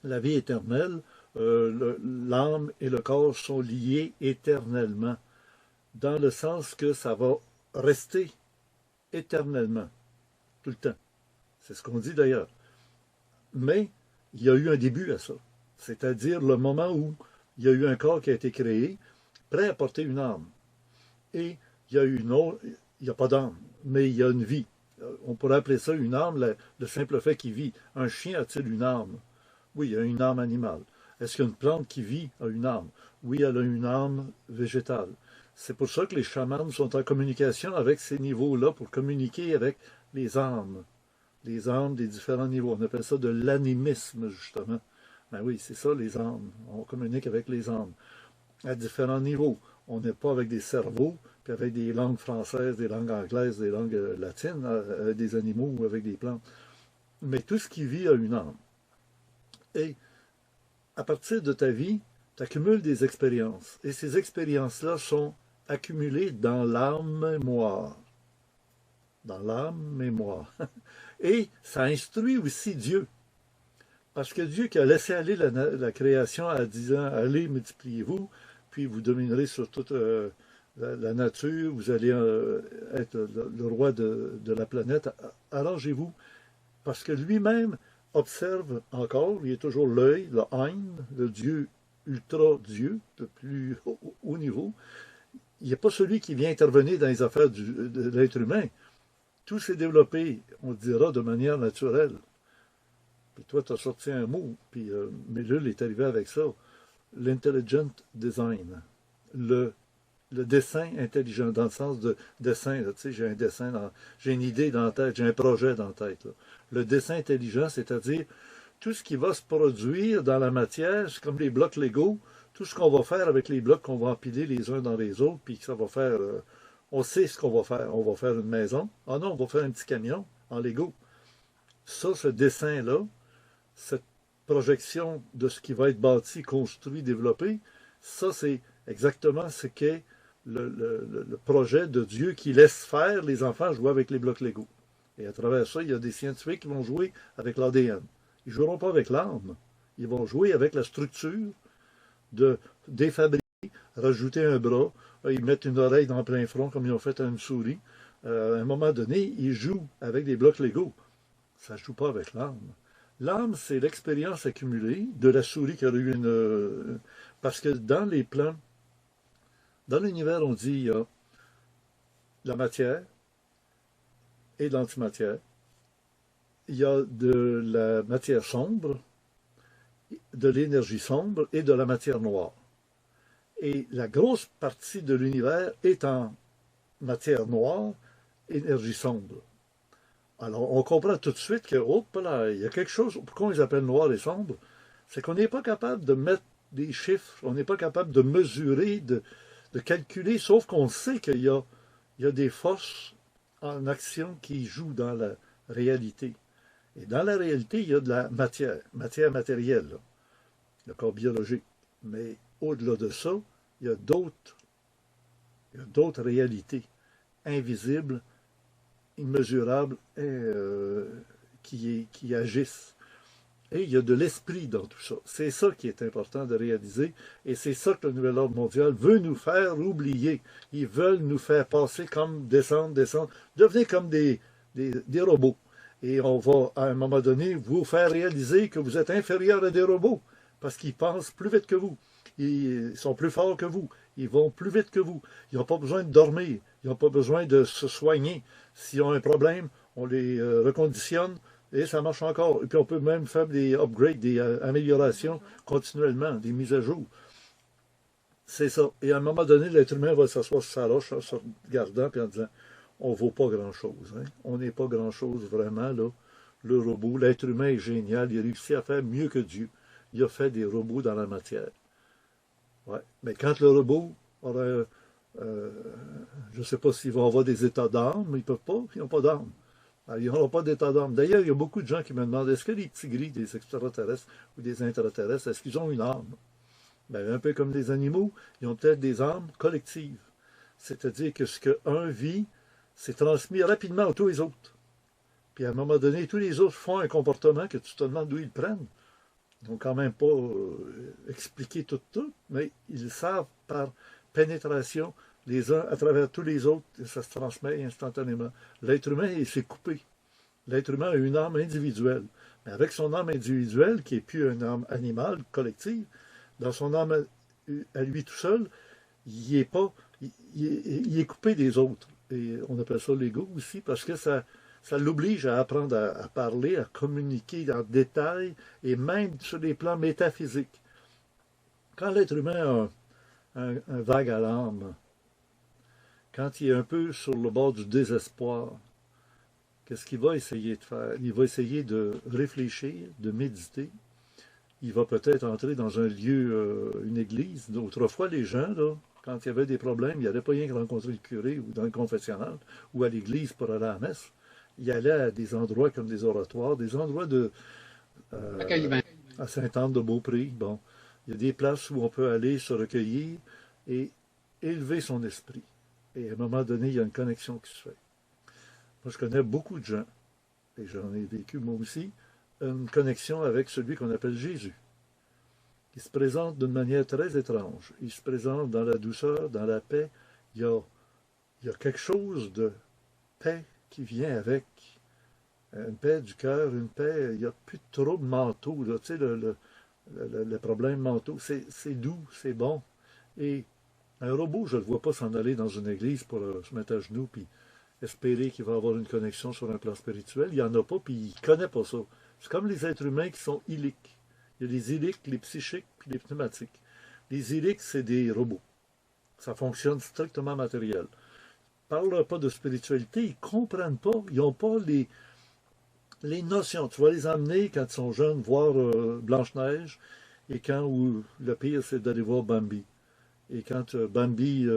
la vie éternelle, l'âme et le corps sont liés éternellement, dans le sens que ça va rester éternellement, tout le temps. C'est ce qu'on dit d'ailleurs. Mais il y a eu un début à ça, c'est-à-dire le moment où il y a eu un corps qui a été créé, prêt à porter une âme. Et il y a une autre, il n'y a pas d'âme, mais il y a une vie. On pourrait appeler ça une âme, le simple fait qu'il vit. Un chien a-t-il une âme? Oui, il a une âme animale. Est-ce qu'une plante qui vit a une âme? Oui, elle a une âme végétale. C'est pour ça que les chamans sont en communication avec ces niveaux-là, pour communiquer avec les âmes des différents niveaux. On appelle ça de l'animisme, justement. Ben oui, c'est ça, les âmes. On communique avec les âmes à différents niveaux. On n'est pas avec des cerveaux, puis avec des langues françaises, des langues anglaises, des langues latines, avec des animaux ou avec des plantes. Mais tout ce qui vit a une âme. Et à partir de ta vie, tu accumules des expériences. Et ces expériences-là sont accumulées dans l'âme mémoire. Dans l'âme mémoire. Et ça instruit aussi Dieu. Parce que Dieu qui a laissé aller la création en disant « Allez, multipliez-vous », puis vous dominerez sur toute la nature, vous allez être le roi de la planète. Arrangez-vous, parce que lui-même observe encore, il est toujours l'œil, le Ein, le Dieu ultra-Dieu, le plus haut niveau. Il n'y a pas celui qui vient intervenir dans les affaires de l'être humain. Tout s'est développé, on dira, de manière naturelle. Puis toi, tu as sorti un mot, puis Mellul est arrivé avec ça. L'intelligent design. Le, le dessin intelligent, dans le sens de dessin. Tu sais, j'ai un dessin, j'ai une idée dans la tête, j'ai un projet dans la tête. Là. Le dessin intelligent, c'est-à-dire tout ce qui va se produire dans la matière, c'est comme les blocs Lego, tout ce qu'on va faire avec les blocs qu'on va empiler les uns dans les autres, puis que ça va faire... on sait ce qu'on va faire. On va faire une maison. Ah non, on va faire un petit camion en Lego. Ça, ce dessin-là, cette projection de ce qui va être bâti, construit, développé, ça, c'est exactement ce qu'est le projet de Dieu qui laisse faire les enfants jouer avec les blocs Lego. Et à travers ça, il y a des scientifiques qui vont jouer avec l'ADN. Ils ne joueront pas avec l'âme. Ils vont jouer avec la structure de défabriquer, rajouter un bras, ils mettent une oreille dans plein front comme ils ont fait à une souris. À un moment donné, ils jouent avec des blocs Lego. Ça ne joue pas avec l'âme. L'âme, c'est l'expérience accumulée de la souris qui a eu une... Parce que dans les plans, dans l'univers, on dit il y a la matière et l'antimatière. Il y a de la matière sombre, de l'énergie sombre et de la matière noire. Et la grosse partie de l'univers est en matière noire, énergie sombre. Alors, on comprend tout de suite que, oh, là, il y a quelque chose, pourquoi on les appelle noir et sombre, c'est qu'on n'est pas capable de mettre des chiffres, on n'est pas capable de mesurer, de calculer, sauf qu'on sait qu'il y a des forces en action qui jouent dans la réalité. Et dans la réalité, il y a de la matière matérielle, là, le corps biologique. Mais au-delà de ça, il y a d'autres réalités invisibles, immesurables, et, qui agissent. Et il y a de l'esprit dans tout ça. C'est ça qui est important de réaliser. Et c'est ça que le Nouvel Ordre mondial veut nous faire oublier. Ils veulent nous faire passer comme descendre. Devenez comme des robots. Et on va, à un moment donné, vous faire réaliser que vous êtes inférieur à des robots. Parce qu'ils pensent plus vite que vous. Ils sont plus forts que vous. Ils vont plus vite que vous. Ils n'ont pas besoin de dormir. Ils n'ont pas besoin de se soigner. S'ils ont un problème, on les reconditionne et ça marche encore. Et puis on peut même faire des upgrades, des améliorations continuellement, des mises à jour. C'est ça. Et à un moment donné, l'être humain va s'asseoir sur sa roche en se regardant et en disant on ne vaut pas grand-chose. Hein? On n'est pas grand-chose vraiment, là. Le robot, l'être humain est génial. Il a réussi à faire mieux que Dieu. Il a fait des robots dans la matière. Ouais. Mais quand le robot aura, je ne sais pas s'ils vont avoir des états d'âme, ils ne peuvent pas, ils n'ont pas d'âme. Alors, ils n'auront pas d'état d'âme. D'ailleurs, il y a beaucoup de gens qui me demandent, est-ce que les petits gris des extraterrestres ou des intraterrestres, est-ce qu'ils ont une âme? Ben, un peu comme les animaux, ils ont peut-être des âmes collectives. C'est-à-dire que ce qu'un vit, c'est transmis rapidement à tous les autres. Puis à un moment donné, tous les autres font un comportement que tu te demandes d'où ils le prennent. Ils n'ont quand même pas expliqué tout, mais ils savent par pénétration les uns à travers tous les autres, et ça se transmet instantanément. L'être humain, il s'est coupé. L'être humain a une âme individuelle. Mais avec son âme individuelle, qui n'est plus une âme animale, collective, dans son âme à lui tout seul, il est pas, il est coupé des autres. Et on appelle ça l'ego aussi, parce que ça l'oblige à apprendre à parler, à communiquer en détail, et même sur les plans métaphysiques. Quand l'être humain a un vague à l'âme, quand il est un peu sur le bord du désespoir, qu'est-ce qu'il va essayer de faire? Il va essayer de réfléchir, de méditer. Il va peut-être entrer dans un lieu, une église. Autrefois, les gens, là, quand il y avait des problèmes, il n'allait pas rien que rencontrer le curé ou dans le confessionnal ou à l'église pour aller à la messe. Il allait à des endroits comme des oratoires, des endroits de... à Sainte-Anne-de-Beaupré. Bon, il y a des places où on peut aller se recueillir et élever son esprit. Et à un moment donné, il y a une connexion qui se fait. Moi, je connais beaucoup de gens, et j'en ai vécu moi aussi, une connexion avec celui qu'on appelle Jésus. Il se présente d'une manière très étrange. Il se présente dans la douceur, dans la paix. il y a, il y a quelque chose de paix qui vient avec. Une paix du cœur, une paix, il n'y a plus de troubles mentaux, là, tu sais, le problème mentaux, c'est doux, c'est bon. Et un robot, je ne le vois pas s'en aller dans une église pour se mettre à genoux puis espérer qu'il va avoir une connexion sur un plan spirituel. Il n'y en a pas, puis il ne connaît pas ça. C'est comme les êtres humains qui sont illiques. Il y a les illiques, les psychiques, puis les pneumatiques. Les illiques, c'est des robots. Ça fonctionne strictement matériel. Ils ne parlent pas de spiritualité, ils ne comprennent pas, ils n'ont pas les notions. Tu vas les emmener quand ils sont jeunes voir Blanche-Neige, et quand où le pire, c'est d'aller voir Bambi. Et quand Bambi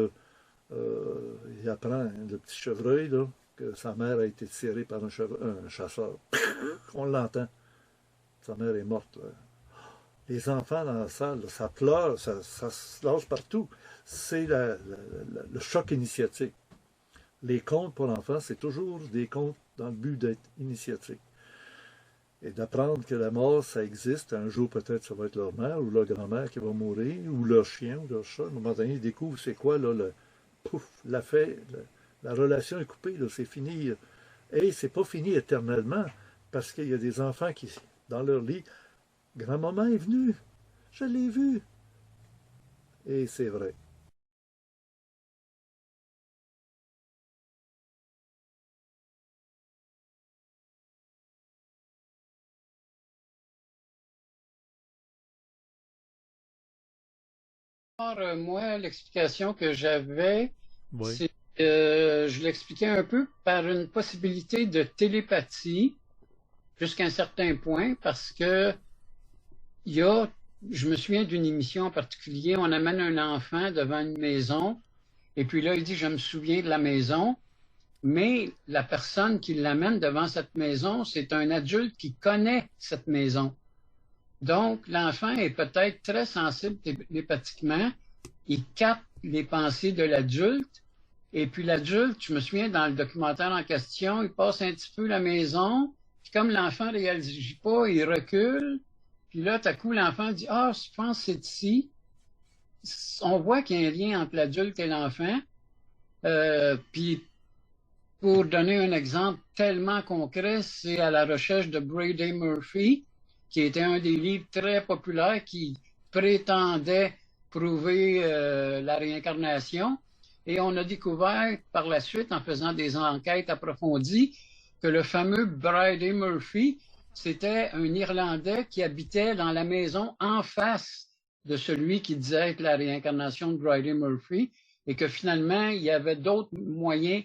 il apprend, le petit chevreuil, là, que sa mère a été tirée par un chasseur. On l'entend. Sa mère est morte. Là. Les enfants dans la salle, là, ça pleure, ça se lâche partout. C'est le choc initiatique. Les contes pour l'enfant, c'est toujours des contes dans le but d'être initiatique. Et d'apprendre que la mort, ça existe. Un jour, peut-être, ça va être leur mère ou leur grand-mère qui va mourir, ou leur chien ou leur chat. À un moment donné, ils découvrent c'est quoi, là, pouf, la relation est coupée, là, c'est fini. Et c'est pas fini éternellement, parce qu'il y a des enfants qui, dans leur lit, grand-maman est venue, je l'ai vue. Et c'est vrai. Alors, moi, l'explication que j'avais, Oui. c'est, je l'expliquais un peu par une possibilité de télépathie jusqu'à un certain point, parce que il y a, je me souviens d'une émission en particulier, on amène un enfant devant une maison, et puis là, il dit, je me souviens de la maison, mais la personne qui l'amène devant cette maison, c'est un adulte qui connaît cette maison. Donc, l'enfant est peut-être très sensible télépathiquement, il capte les pensées de l'adulte, et puis l'adulte, je me souviens dans le documentaire en question, il passe un petit peu la maison, puis comme l'enfant ne réagit pas, il recule, puis là, tout à coup, l'enfant dit, ah, je pense que c'est ici. On voit qu'il y a un lien entre l'adulte et l'enfant. Puis, pour donner un exemple tellement concret, c'est à la recherche de Brady Murphy, qui était un des livres très populaires qui prétendait prouver la réincarnation. Et on a découvert par la suite, en faisant des enquêtes approfondies, que le fameux Brady Murphy, c'était un Irlandais qui habitait dans la maison en face de celui qui disait être la réincarnation de Brady Murphy, et que finalement, il y avait d'autres moyens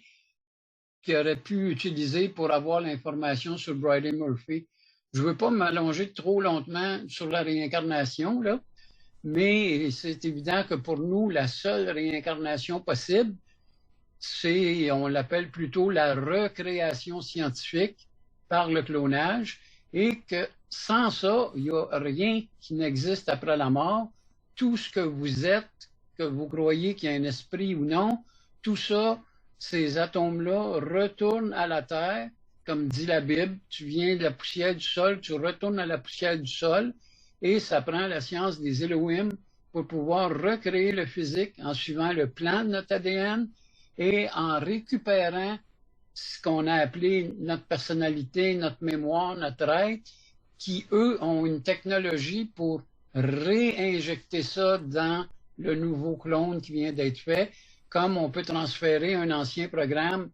qu'il aurait pu utiliser pour avoir l'information sur Brady Murphy. Je ne veux pas m'allonger trop longtemps sur la réincarnation, là, mais c'est évident que pour nous, la seule réincarnation possible, c'est, on l'appelle plutôt la recréation scientifique par le clonage, et que sans ça, il n'y a rien qui n'existe après la mort. Tout ce que vous êtes, que vous croyez qu'il y a un esprit ou non, tout ça, ces atomes-là retournent à la Terre, comme dit la Bible, tu viens de la poussière du sol, tu retournes à la poussière du sol, et ça prend la science des Elohim pour pouvoir recréer le physique en suivant le plan de notre ADN et en récupérant ce qu'on a appelé notre personnalité, notre mémoire, notre être, qui, eux, ont une technologie pour réinjecter ça dans le nouveau clone qui vient d'être fait, comme on peut transférer un ancien programme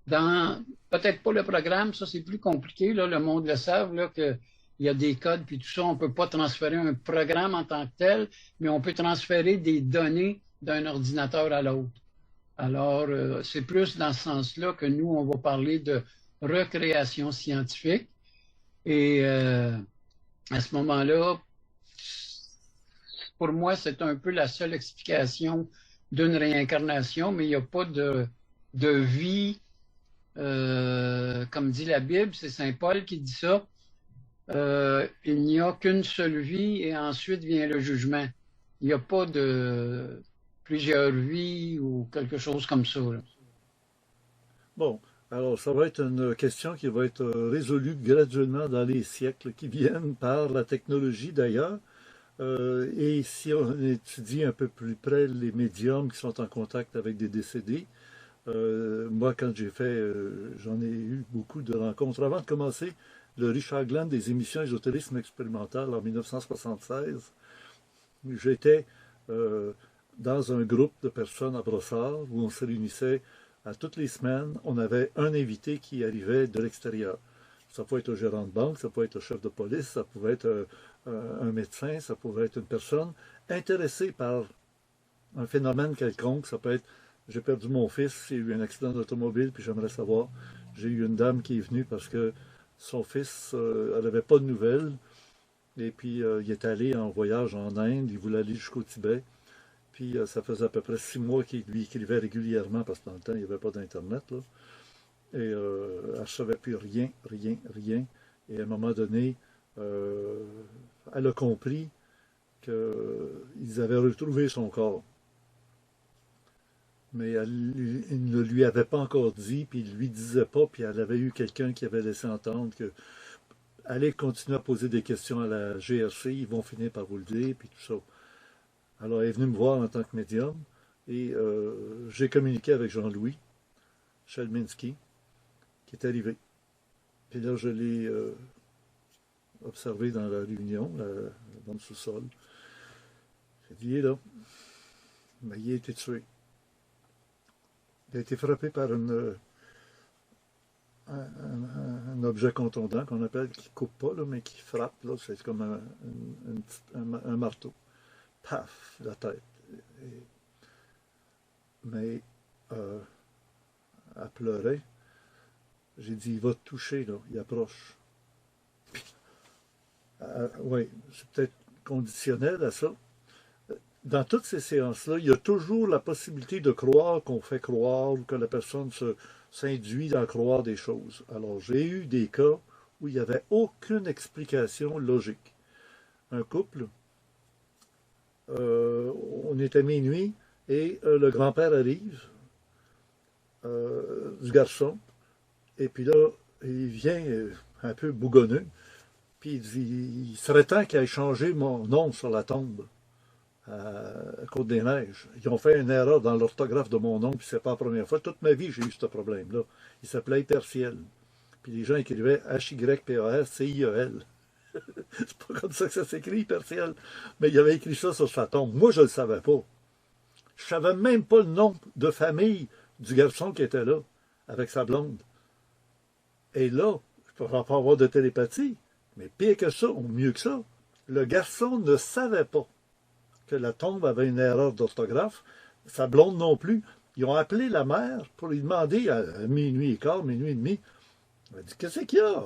dans, peut-être pas le programme, ça c'est plus compliqué, là, le monde le savent, là, que il y a des codes puis tout ça, on peut pas transférer un programme en tant que tel, mais on peut transférer des données d'un ordinateur à l'autre. Alors, c'est plus dans ce sens-là que nous, on va parler de recréation scientifique. Et à ce moment-là, pour moi, c'est un peu la seule explication d'une réincarnation, mais il n'y a pas de vie, comme dit la Bible, c'est Saint Paul qui dit ça. Il n'y a qu'une seule vie et ensuite vient le jugement. Il n'y a pas de plusieurs vies ou quelque chose comme ça, là. Bon, alors ça va être une question qui va être résolue graduellement dans les siècles qui viennent par la technologie d'ailleurs. Et si on étudie un peu plus près les médiums qui sont en contact avec des décédés, moi, quand j'ai fait, j'en ai eu beaucoup de rencontres. Avant de commencer le Richard Glenn des émissions Ésotérisme expérimental en 1976, j'étais euh, dans un groupe de personnes à Brossard où on se réunissait à toutes les semaines. On avait un invité qui arrivait de l'extérieur. Ça pouvait être le gérant de banque, ça pouvait être le chef de police, ça pouvait être un médecin, ça pouvait être une personne intéressée par un phénomène quelconque. Ça peut être, j'ai perdu mon fils, il y a eu un accident d'automobile, puis j'aimerais savoir. J'ai eu une dame qui est venue parce que son fils, elle n'avait pas de nouvelles, et puis il est allé en voyage en Inde, il voulait aller jusqu'au Tibet, puis ça faisait à peu près 6 mois qu'il lui écrivait régulièrement, parce que dans le temps, il n'y avait pas d'Internet, là. Et elle ne savait plus rien, rien, rien. Et à un moment donné, euh, elle a compris qu'ils avaient retrouvé son corps. Mais il ne lui avait pas encore dit, puis il ne lui disait pas, puis elle avait eu quelqu'un qui avait laissé entendre que allez continuer à poser des questions à la GRC, ils vont finir par vous le dire, puis tout ça. Alors elle est venue me voir en tant que médium, et j'ai communiqué avec Jean-Louis Chelminski, qui est arrivé. Puis là, je l'ai observé dans la réunion, dans le sous-sol. J'ai dit, il est là. Mais il a été tué. Il a été frappé par un objet contondant qu'on appelle, qui ne coupe pas, là, mais qui frappe. C'est comme un marteau. Paf, la tête. Et- mais elle pleurait. J'ai dit, il va te toucher, là. Il approche. Oui, c'est peut-être conditionnel à ça. Dans toutes ces séances-là, il y a toujours la possibilité de croire qu'on fait croire ou que la personne s'induit à croire des choses. Alors, j'ai eu des cas où il n'y avait aucune explication logique. Un couple, euh, on est à minuit et le grand-père arrive du garçon, et puis là, il vient un peu bougonneux, puis il dit, il serait temps qu'il ait changé mon nom sur la tombe à Côte-des-Neiges. Ils ont fait une erreur dans l'orthographe de mon nom, puis c'est pas la première fois. Toute ma vie, j'ai eu ce problème-là. Il s'appelait Hyperciel. Puis les gens écrivaient Hyperciel. C'est pas comme ça que ça s'écrit, Hyperciel. Mais il avait écrit ça sur sa tombe. Moi, je ne le savais pas. Je savais même pas le nom de famille du garçon qui était là, avec sa blonde. Et là, je ne pourrais pas avoir de télépathie, mais pire que ça, ou mieux que ça, le garçon ne savait pas que la tombe avait une erreur d'orthographe, sa blonde non plus. Ils ont appelé la mère pour lui demander à minuit et quart, minuit et demi. Elle a dit, qu'est-ce qu'il y a?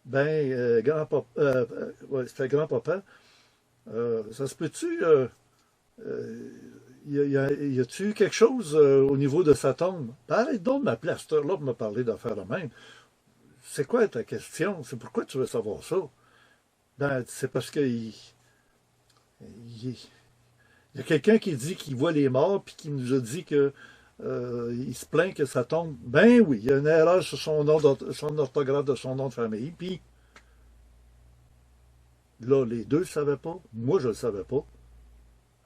Ben, grand-papa, ouais, c'était grand-papa. Ça se peut-tu, y a-tu eu quelque chose au niveau de sa tombe? Ben, arrête donc de m'appeler à cette heure-là pour me parler d'affaires de même. C'est quoi ta question? C'est pourquoi tu veux savoir ça? Ben, c'est parce qu'il il, il y a quelqu'un qui dit qu'il voit les morts, puis qui nous a dit que il se plaint que ça tombe. Ben oui, il y a une erreur sur son orthographe de son nom de famille. Puis là, les deux ne savaient pas. Moi, je ne le savais pas.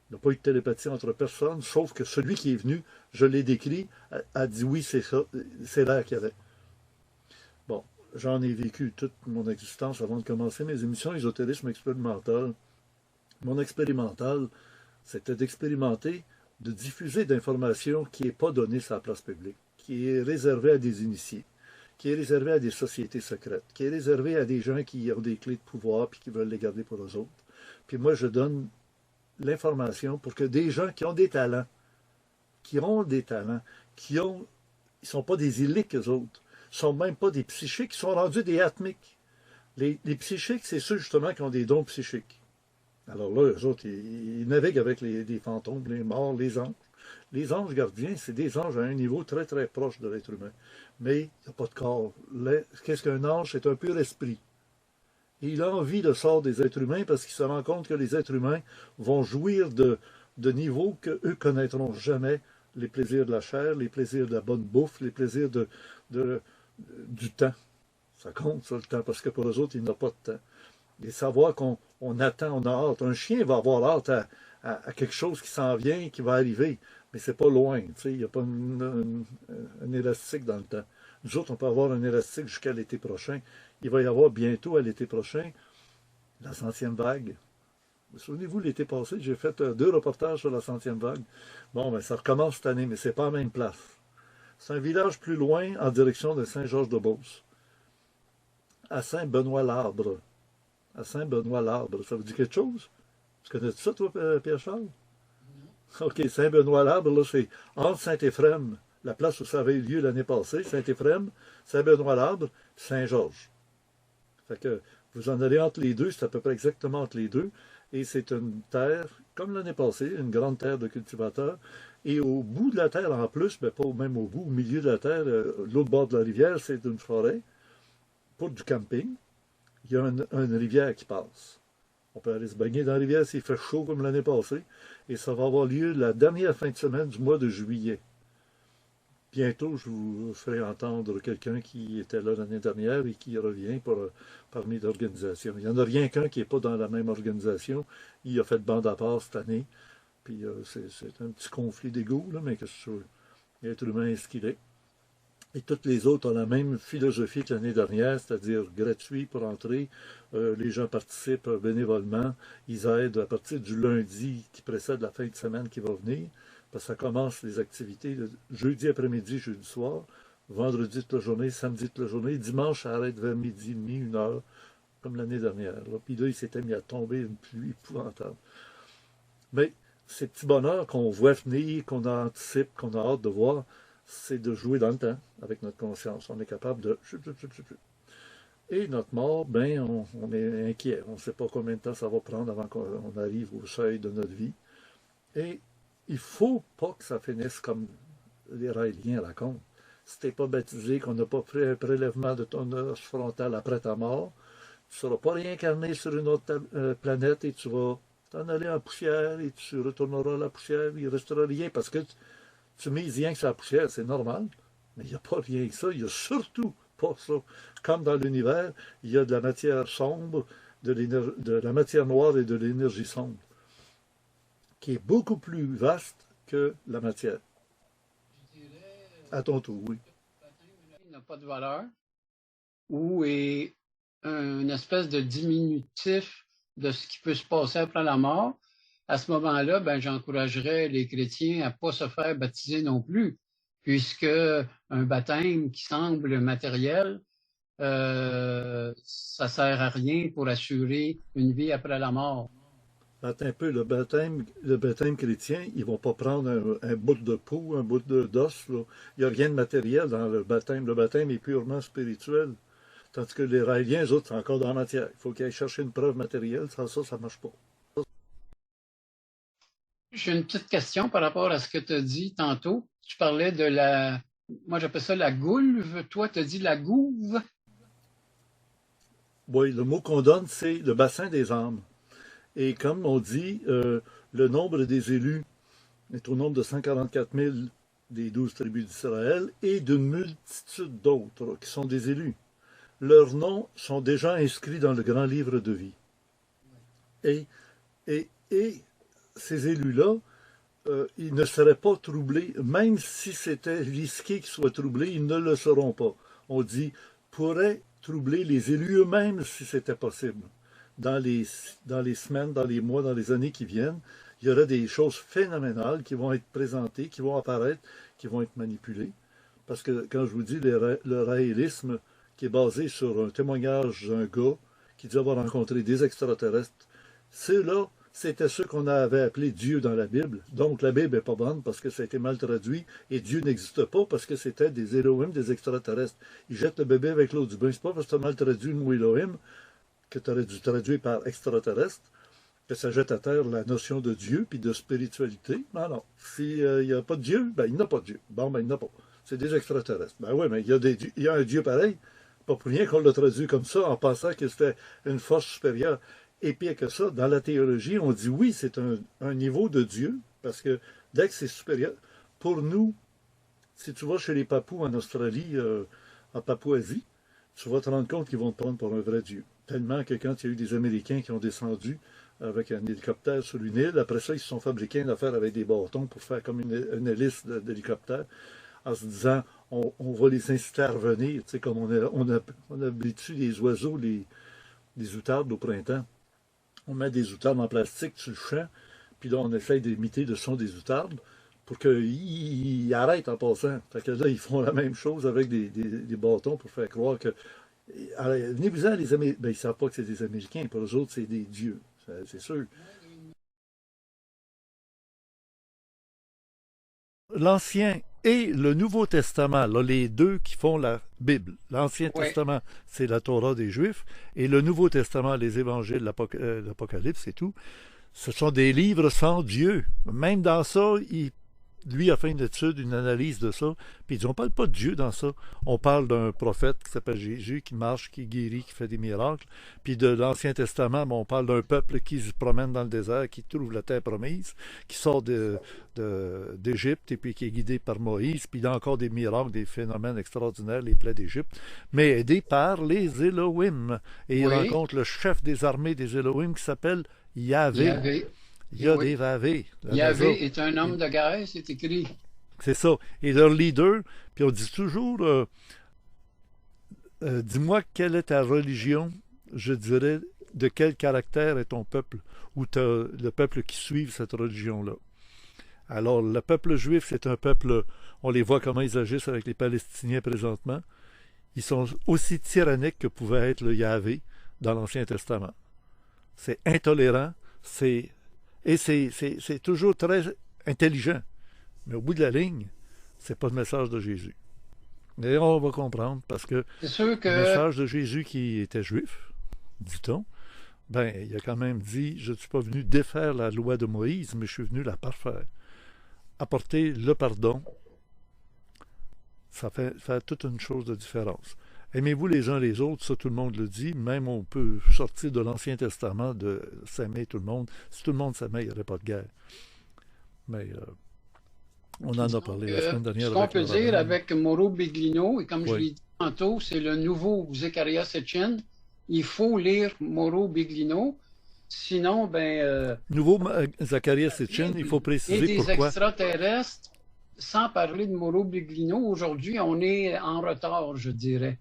Il n'y a pas eu de télépathie entre personnes, sauf que celui qui est venu, je l'ai décrit, a dit oui, c'est ça, c'est l'air qu'il y avait. Bon, j'en ai vécu toute mon existence avant de commencer mes émissions ésotérisme expérimental. Mon expérimental, c'était d'expérimenter, de diffuser d'informations qui n'est pas donnée sur la place publique, qui est réservée à des initiés, qui est réservée à des sociétés secrètes, qui est réservée à des gens qui ont des clés de pouvoir puis qui veulent les garder pour eux autres. Puis moi, je donne l'information pour que des gens qui ont des talents, qui ont, ils ne sont pas des illiques, eux autres, ils ne sont même pas des psychiques, ils sont rendus des atmiques. Les psychiques, c'est ceux justement qui ont des dons psychiques. Alors là, eux autres, ils naviguent avec les fantômes, les morts, les anges. Les anges gardiens, c'est des anges à un niveau très très proche de l'être humain. Mais il n'y a pas de corps. Qu'est-ce qu'un ange? C'est un pur esprit. Et il a envie de sortir des êtres humains parce qu'il se rend compte que les êtres humains vont jouir de niveaux qu'eux connaîtront jamais. Les plaisirs de la chair, les plaisirs de la bonne bouffe, les plaisirs de, du temps. Ça compte, ça, le temps, parce que pour eux autres, il n'y a pas de temps. Et savoir qu'on attend, on a hâte. Un chien va avoir hâte à quelque chose qui s'en vient, qui va arriver, mais c'est pas loin. Tu sais, il n'y a pas un élastique dans le temps. Nous autres, on peut avoir un élastique jusqu'à l'été prochain. Il va y avoir bientôt, à l'été prochain, la centième vague. Souvenez-vous, l'été passé, j'ai fait 2 reportages sur la centième vague. Bon, ben, ça recommence cette année, mais c'est pas à la même place. C'est un village plus loin, en direction de Saint-Georges-de-Beauce, à Saint-Benoît-l'Arbre. À Saint-Benoît-l'Arbre, ça vous dit quelque chose? Tu connais ça, toi, Pierre-Charles? OK, Saint-Benoît-l'Arbre, là, c'est entre Saint-Éphrem, la place où ça avait eu lieu l'année passée, Saint-Éphrem, Saint-Benoît-l'Arbre, Saint-Georges. Fait que vous en allez entre les deux, c'est à peu près exactement entre les deux, et c'est une terre, comme l'année passée, une grande terre de cultivateurs, et au bout de la terre, en plus, ben pas même au bout, au milieu de la terre, l'autre bord de la rivière, c'est une forêt, pas du camping, il y a une rivière qui passe. On peut aller se baigner dans la rivière s'il fait chaud comme l'année passée. Et ça va avoir lieu la dernière fin de semaine du mois de juillet. Bientôt, je vous ferai entendre quelqu'un qui était là l'année dernière et qui revient parmi l'organisation. Il n'y en a rien qu'un qui n'est pas dans la même organisation. Il a fait bande à part cette année. Puis c'est un petit conflit d'ego, là, mais que l'être humain est ce qu'il est. Et toutes les autres ont la même philosophie que l'année dernière, c'est-à-dire gratuit pour entrer. Les gens participent bénévolement. Ils aident à partir du lundi qui précède la fin de semaine qui va venir. Parce que ça commence les activités jeudi après-midi, jeudi soir, vendredi toute la journée, samedi toute la journée. Dimanche, ça arrête vers midi et demi, 1 heure, comme l'année dernière. Là. Puis là, il s'était mis à tomber une pluie épouvantable. Mais ces petits bonheurs qu'on voit venir, qu'on anticipe, qu'on a hâte de voir, c'est de jouer dans le temps avec notre conscience. On est capable de... Et notre mort, ben, on est inquiet. On ne sait pas combien de temps ça va prendre avant qu'on arrive au seuil de notre vie. Et il ne faut pas que ça finisse comme les Raéliens racontent. Si tu n'es pas baptisé, qu'on n'a pas fait un prélèvement de ton os frontal après ta mort, tu ne seras pas réincarné sur une autre planète et tu vas t'en aller en poussière et tu retourneras à la poussière. Il ne restera rien parce que tu mises rien que sur la poussière, c'est normal. Mais il n'y a pas rien que ça. Il n'y a surtout pas ça. Comme dans l'univers, il y a de la matière sombre, de la matière noire et de l'énergie sombre, qui est beaucoup plus vaste que la matière. Je dirais, À ton tour, oui. le baptême n'a pas de valeur ou est une espèce de diminutif de ce qui peut se passer après la mort. À ce moment-là, ben, j'encouragerais les chrétiens à ne pas se faire baptiser non plus, puisque un baptême qui semble matériel, ça sert à rien pour assurer une vie après la mort. Attends un peu, le baptême chrétien, ils ne vont pas prendre un bout de peau, un bout d'os. Il n'y a rien de matériel dans le baptême. Le baptême est purement spirituel. Tandis que les Raéliens, eux autres, c'est encore dans la matière. Il faut qu'ils aillent chercher une preuve matérielle. Sans ça, ça ne marche pas. J'ai une petite question par rapport à ce que tu as dit tantôt. Tu parlais de moi j'appelle ça la goulve. Toi, tu as dit la gouve. Oui, le mot qu'on donne, c'est le bassin des âmes. Et comme on dit, le nombre des élus est au nombre de 144 000 des 12 tribus d'Israël et d'une multitude d'autres qui sont des élus. Leurs noms sont déjà inscrits dans le grand livre de vie. Et, et ces élus-là, ils ne seraient pas troublés, même si c'était risqué qu'ils soient troublés, ils ne le seront pas. On dit, pourrait troubler les élus eux-mêmes si c'était possible. Dans les semaines, dans les mois, dans les années qui viennent, il y aura des choses phénoménales qui vont être présentées, qui vont apparaître, qui vont être manipulées. Parce que quand je vous dis le raélisme, qui est basé sur un témoignage d'un gars qui dit avoir rencontré des extraterrestres, ceux-là, c'était ceux qu'on avait appelés Dieu dans la Bible. Donc la Bible n'est pas bonne parce que ça a été mal traduit et Dieu n'existe pas parce que c'était des Elohim, des extraterrestres. Ils jettent le bébé avec l'eau du bain. C'est pas parce que tu as mal traduit le mot Elohim que tu aurais dû traduire par extraterrestre que ça jette à terre la notion de Dieu puis de spiritualité. Non, non. S'il n'y a pas de Dieu, ben il n'y a pas de Dieu. Bon, ben il n'y en a pas. C'est des extraterrestres. Ben oui, mais il y a un Dieu pareil. Pas pour rien qu'on l'a traduit comme ça en pensant que c'était une force supérieure. Et pire que ça, dans la théologie, on dit oui, c'est un niveau de Dieu, parce que dès que c'est supérieur, pour nous, si tu vas chez les Papous en Australie, en Papouasie, tu vas te rendre compte qu'ils vont te prendre pour un vrai Dieu. Tellement que quand il y a eu des Américains qui ont descendu avec un hélicoptère sur une île, après ça, ils se sont fabriqués une affaire avec des bâtons pour faire comme une hélice d'hélicoptère, en se disant, on va les inciter à revenir, tu sais, comme on habitue les oiseaux, les outardes au printemps. On met des outardes en plastique sur le champ, puis là, on essaye d'imiter le son des outardes pour qu'ils arrêtent en passant. Fait que là, ils font la même chose avec des bâtons pour faire croire que. Alors, venez-vous-en, les Américains. Ben, ils ne savent pas que c'est des Américains. Pour eux autres, c'est des dieux. C'est sûr. L'Ancien et le Nouveau Testament, là, les deux qui font la Bible. L'Ancien Oui. Testament, c'est la Torah des Juifs, et le Nouveau Testament, les Évangiles, l'Apocalypse et tout, ce sont des livres sans Dieu. Même dans ça, lui a fait une étude, une analyse de ça, puis on ne parle pas de Dieu dans ça. On parle d'un prophète qui s'appelle Jésus, qui marche, qui guérit, qui fait des miracles. Puis de l'Ancien Testament, on parle d'un peuple qui se promène dans le désert, qui trouve la terre promise, qui sort d'Égypte et puis qui est guidé par Moïse. Puis il y a encore des miracles, des phénomènes extraordinaires, les plaies d'Égypte, mais aidé par les Elohim. Et il Oui. rencontre le chef des armées des Elohim qui s'appelle Yahvé. Yahvé. Yahvé. Yahvé est un homme de guerre, c'est écrit. C'est ça. Et leur leader, puis on dit toujours, dis-moi quelle est ta religion, je dirais de quel caractère est ton peuple, ou le peuple qui suit cette religion-là. Alors, le peuple juif, c'est un peuple, on les voit comment ils agissent avec les Palestiniens présentement. Ils sont aussi tyranniques que pouvait être le Yahvé dans l'Ancien Testament. C'est intolérant, c'est toujours très intelligent. Mais au bout de la ligne, c'est pas le message de Jésus. Et on va comprendre, parce que C'est sûr que le message de Jésus qui était juif, dit-on, ben, il a quand même dit, je ne suis pas venu défaire la loi de Moïse, mais je suis venu la parfaire. Apporter le pardon, ça fait toute une chose de différence. Aimez-vous les uns les autres, ça tout le monde le dit, même on peut sortir de l'Ancien Testament de s'aimer tout le monde. Si tout le monde s'aimait, il n'y aurait pas de guerre. Mais on en a parlé la semaine dernière. Ce qu'on peut dire avec Mauro Biglino, et comme je l'ai dit tantôt, c'est le nouveau Zecharia Sitchin. Il faut lire Mauro Biglino. Sinon, nouveau Zecharia Sitchin, il faut préciser pourquoi. Et des extraterrestres, sans parler de Mauro Biglino, aujourd'hui, on est en retard, je dirais.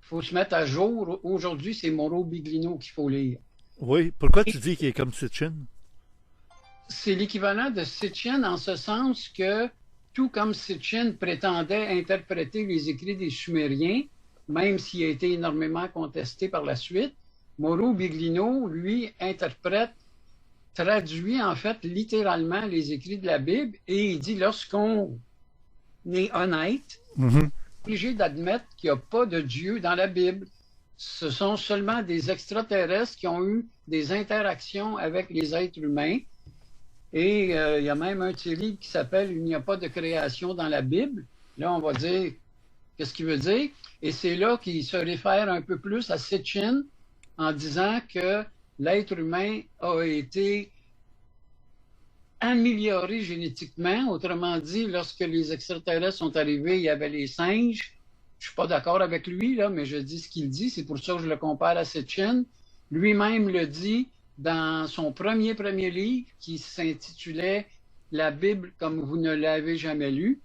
Il faut se mettre à jour. Aujourd'hui, c'est Mauro Biglino qu'il faut lire. Oui, pourquoi tu dis qu'il est comme Sitchin? C'est l'équivalent de Sitchin en ce sens que, tout comme Sitchin prétendait interpréter les écrits des Sumériens, même s'il a été énormément contesté par la suite, Mauro Biglino, lui, traduit en fait littéralement les écrits de la Bible et il dit lorsqu'on est honnête, obligé d'admettre qu'il n'y a pas de Dieu dans la Bible. Ce sont seulement des extraterrestres qui ont eu des interactions avec les êtres humains. Et il y a même un petit livre qui s'appelle « Il n'y a pas de création dans la Bible ». Là, on va dire qu'est-ce qu'il veut dire. Et c'est là qu'il se réfère un peu plus à Sitchin en disant que l'être humain a été amélioré génétiquement. Autrement dit, lorsque les extraterrestres sont arrivés, il y avait les singes. Je ne suis pas d'accord avec lui, là, mais je dis ce qu'il dit. C'est pour ça que je le compare à Sitchin. Lui-même le dit dans son premier livre qui s'intitulait « La Bible comme vous ne l'avez jamais lu ».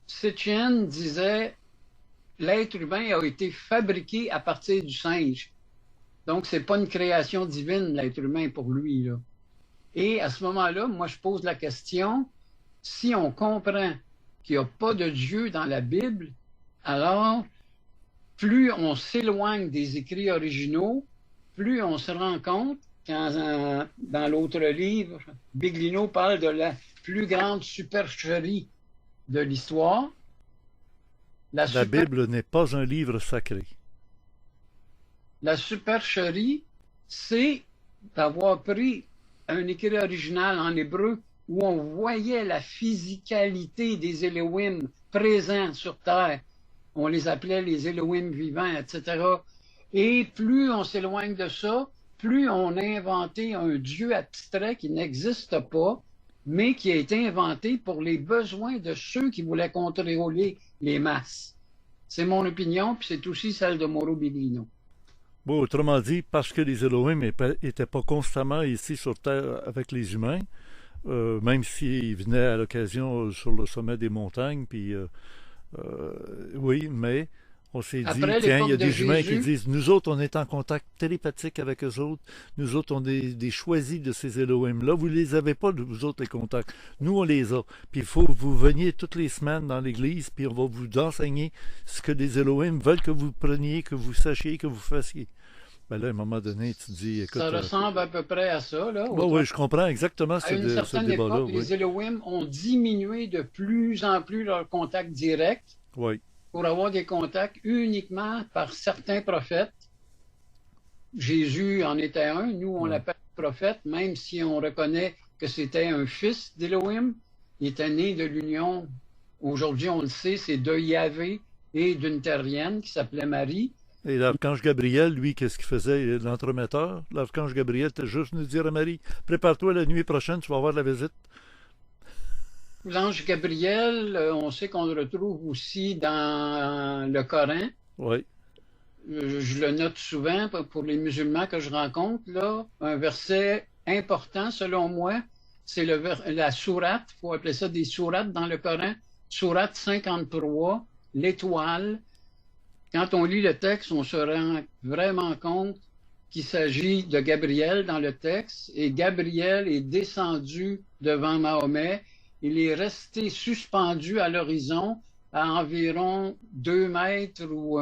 Sitchin disait « L'être humain a été fabriqué à partir du singe ». Donc, ce n'est pas une création divine, l'être humain, pour lui, là. Et à ce moment-là, moi, je pose la question, si on comprend qu'il n'y a pas de Dieu dans la Bible, alors, plus on s'éloigne des écrits originaux, plus on se rend compte, quand dans l'autre livre, Biglino parle de la plus grande supercherie de l'histoire. La Bible n'est pas un livre sacré. La supercherie, c'est d'avoir pris un écrit original en hébreu où on voyait la physicalité des Elohim présents sur Terre. On les appelait les Elohim vivants, etc. Et plus on s'éloigne de ça, plus on a inventé un Dieu abstrait qui n'existe pas, mais qui a été inventé pour les besoins de ceux qui voulaient contrôler les masses. C'est mon opinion, puis c'est aussi celle de Mauro Biglino. Bon, autrement dit, parce que les Elohim n'étaient pas constamment ici sur Terre avec les humains, même s'ils venaient à l'occasion sur le sommet des montagnes, puis oui, mais on s'est dit, Après tiens, il y a l'époque de des humains qui Jésus, disent, nous autres, on est en contact télépathique avec eux autres, nous autres, on est des choisis de ces Elohim-là, vous les avez pas, vous autres, les contacts, nous, on les a, puis il faut que vous veniez toutes les semaines dans l'église, puis on va vous enseigner ce que les Elohim veulent que vous preniez, que vous sachiez, que vous fassiez. Ben là, à un moment donné, tu te dis, écoute... ça ressemble à peu près à ça, là. oui, je comprends exactement À une ce certaine débat-là, époque, oui. les Elohim ont diminué de plus en plus leur contact direct Oui, pour avoir des contacts uniquement par certains prophètes. Jésus en était un, nous on ouais. l'appelle prophète, même si on reconnaît que c'était un fils d'Élohim. Il était né de l'union, aujourd'hui on le sait, c'est de Yahvé et d'une terrienne qui s'appelait Marie. Et l'archange Gabriel, lui, qu'est-ce qu'il faisait, l'entremetteur? L'archange Gabriel était juste nous dire à Marie, prépare-toi la nuit prochaine, tu vas avoir de la visite. L'ange Gabriel, on sait qu'on le retrouve aussi dans le Coran. Oui, Je le note souvent pour les musulmans que je rencontre, là, un verset important selon moi, c'est la sourate, il faut appeler ça des sourates dans le Coran, sourate 53, l'étoile. Quand on lit le texte, on se rend vraiment compte qu'il s'agit de Gabriel dans le texte, et Gabriel est descendu devant Mahomet, il est resté suspendu à l'horizon à environ 2 mètres ou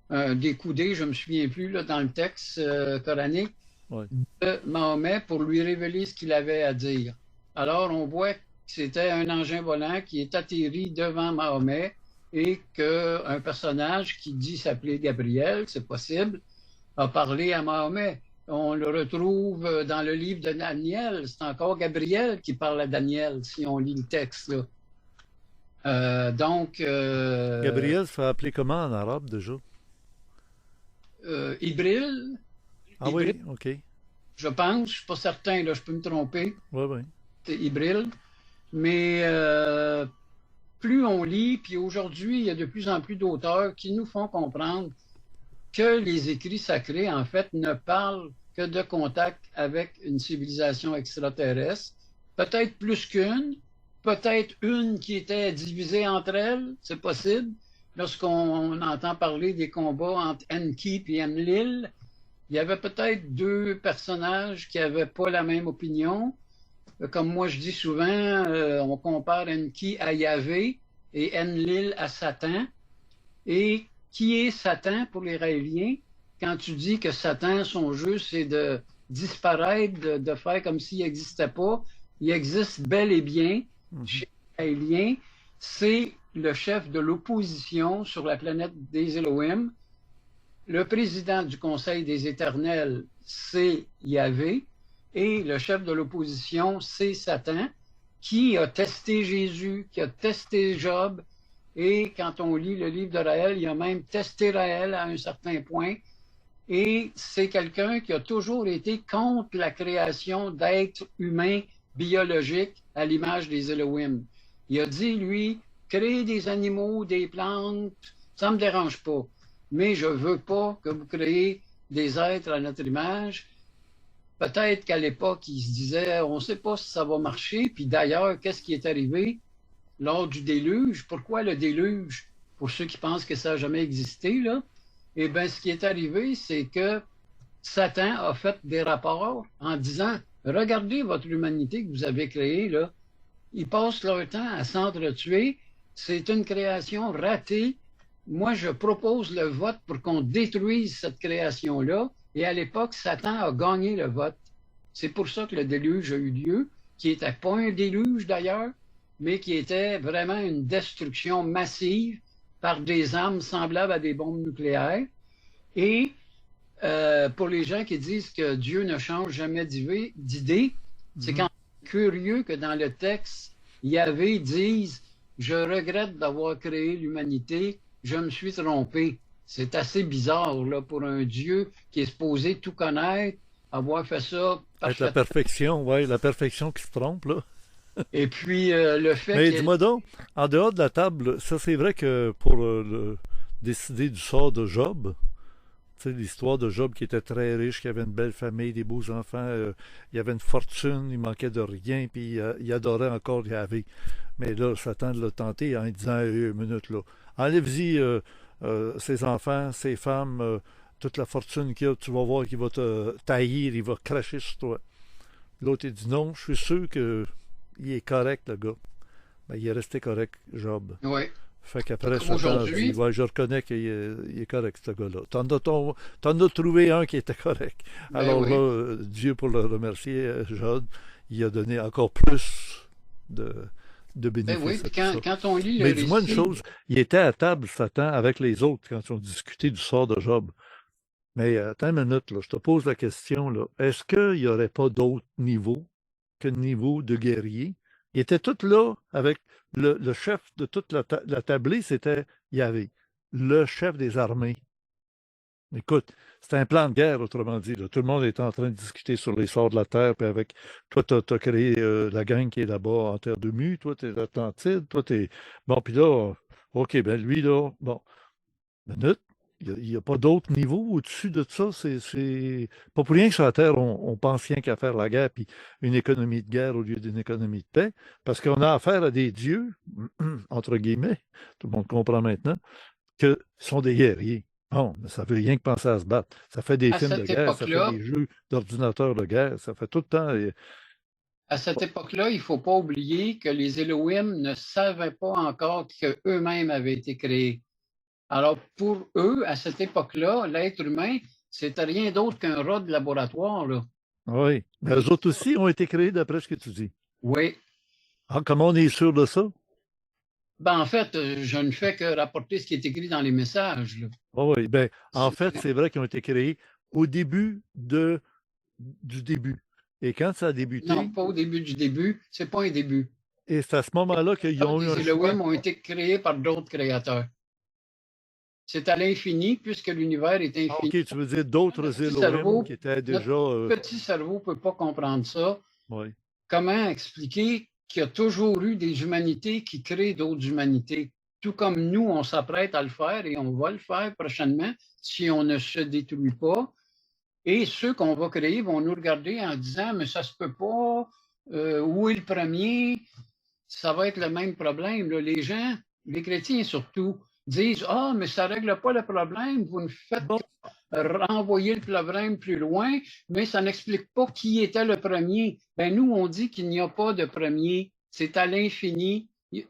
des coudées, je ne me souviens plus, là, dans le texte coranique, oui. de Mahomet pour lui révéler ce qu'il avait à dire. Alors, on voit que c'était un engin volant qui est atterri devant Mahomet et qu'un personnage qui dit s'appeler Gabriel, c'est possible, a parlé à Mahomet. On le retrouve dans le livre de Daniel. C'est encore Gabriel qui parle à Daniel, si on lit le texte, là. Gabriel se fait appeler comment en arabe déjà? Ibril, Ah Ibril, oui, ok. je pense, je ne suis pas certain, là, je peux me tromper, Oui, oui. c'est Ibril. Mais plus on lit, puis aujourd'hui, il y a de plus en plus d'auteurs qui nous font comprendre que les écrits sacrés, en fait, ne parlent que de contact avec une civilisation extraterrestre, peut-être plus qu'une, peut-être une qui était divisée entre elles, c'est possible. Lorsqu'on entend parler des combats entre Enki et Enlil, il y avait peut-être deux personnages qui n'avaient pas la même opinion. Comme moi je dis souvent, on compare Enki à Yahvé et Enlil à Satan. Et qui est Satan pour les Raéliens? Quand tu dis que Satan, son jeu, c'est de disparaître, de faire comme s'il n'existait pas, il existe bel et bien chez les Raéliens. C'est le chef de l'opposition sur la planète des Elohim. Le président du Conseil des Éternels, c'est Yahvé. Et le chef de l'opposition, c'est Satan, qui a testé Jésus, qui a testé Job. Et quand on lit le livre de Raël, il a même testé Raël à un certain point. Et c'est quelqu'un qui a toujours été contre la création d'êtres humains biologiques à l'image des Elohim. Il a dit, lui, créer des animaux, des plantes, ça ne me dérange pas. Mais je ne veux pas que vous créez des êtres à notre image. Peut-être qu'à l'époque, il se disait, on ne sait pas si ça va marcher. Puis d'ailleurs, qu'est-ce qui est arrivé lors du déluge? Pourquoi le déluge? Pour ceux qui pensent que ça n'a jamais existé, là. Eh bien, ce qui est arrivé, c'est que Satan a fait des rapports en disant, regardez votre humanité que vous avez créée, là. Ils passent leur temps à s'entretuer. C'est une création ratée. Moi, je propose le vote pour qu'on détruise cette création-là. Et à l'époque, Satan a gagné le vote. C'est pour ça que le déluge a eu lieu, qui n'était pas un déluge d'ailleurs, mais qui était vraiment une destruction massive par des armes semblables à des bombes nucléaires. Et pour les gens qui disent que Dieu ne change jamais d'idée, c'est quand même curieux que dans le texte, Yahvé dise « Je regrette d'avoir créé l'humanité, je me suis trompé ». C'est assez bizarre là, pour un Dieu qui est supposé tout connaître, avoir fait ça Avec la perfection, oui, la perfection qui se trompe, là. Et puis le fait Mais dis-moi donc, en dehors de la table, ça c'est vrai que pour décider du sort de Job. Tu sais, l'histoire de Job qui était très riche, qui avait une belle famille, des beaux enfants, il avait une fortune, il manquait de rien, puis il adorait encore Yahvé. Mais là, Satan l'a tenté en lui disant, une minute là, enlève-y ses enfants, ses femmes, toute la fortune qu'il a, tu vas voir qu'il va te taillir, il va cracher sur toi. L'autre, il dit non, je suis sûr qu'il est correct, le gars. Ben, il est resté correct, Job. Oui. Fait qu'après, Comme Satan a dit, aujourd'hui, ouais, je reconnais il est correct, ce gars-là. T'en as trouvé un qui était correct. ben Alors là, oui. Dieu, pour le remercier, Job, il a donné encore plus de, de Ben oui, bénéfices à puis tout ça. quand on lit le Mais dis-moi une récit, chose, il était à table, Satan, avec les autres quand ils ont discuté du sort de Job. Mais attends une minute, là, je te pose la question, là. Est-ce qu'il n'y aurait pas d'autres niveaux que le niveau de guerrier? Ils étaient tous là avec le chef de toute la tablée, c'était Yahvé, le chef des armées. Écoute, c'est un plan de guerre, autrement dit, là. Tout le monde est en train de discuter sur les sorts de la Terre, puis avec toi, tu as créé la gang qui est là-bas en Terre de Mue, toi, tu es l'Atlantide, toi, tu es. Bon, puis là, OK, ben lui, là, bon, minute. Il n'y a, pas d'autre niveau au-dessus de ça. Pas pour rien que sur la Terre, on pense rien qu'à faire la guerre, puis une économie de guerre au lieu d'une économie de paix, parce qu'on a affaire à des dieux, entre guillemets, tout le monde comprend maintenant, que sont des guerriers. Bon, mais ça veut rien que penser à se battre. Ça fait des à films de cette guerre, ça fait époque-là, des jeux d'ordinateur de guerre, ça fait tout le temps. à cette époque-là, il ne faut pas oublier que les Elohim ne savaient pas encore qu'eux-mêmes avaient été créés. Alors, pour eux, à cette époque-là, l'être humain, c'était rien d'autre qu'un rat de laboratoire, là. Oui, mais eux autres aussi ont été créés d'après ce que tu dis. Oui. Ah, comment on est sûr de ça? Ben, en fait, je ne fais que rapporter ce qui est écrit dans les messages, là. Oh oui, ben, en fait, c'est vrai qu'ils ont été créés au début du début. Et quand ça a Non, débuté, pas au début du début. C'est pas un début. et c'est à ce moment-là qu'ils ont eu Les un choix. Elohim ont été créés par d'autres créateurs. C'est à l'infini, puisque l'univers est Ah, infini. OK, tu veux dire Notre d'autres petit Elohim cerveau, qui étaient notre déjà. petit cerveau ne peut pas comprendre ça. Oui. Comment expliquer qu'il y a toujours eu des humanités qui créent d'autres humanités? Tout comme nous, on s'apprête à le faire et on va le faire prochainement si on ne se détruit pas. Et ceux qu'on va créer vont nous regarder en disant, mais ça se peut pas, où est le premier? Ça va être le même problème, là. Les gens, les chrétiens surtout, disent, ah, mais ça ne règle pas le problème, vous ne faites Bon, renvoyer le problème plus loin, mais ça n'explique pas qui était le premier. Ben, nous, on dit qu'il n'y a pas de premier. C'est à l'infini.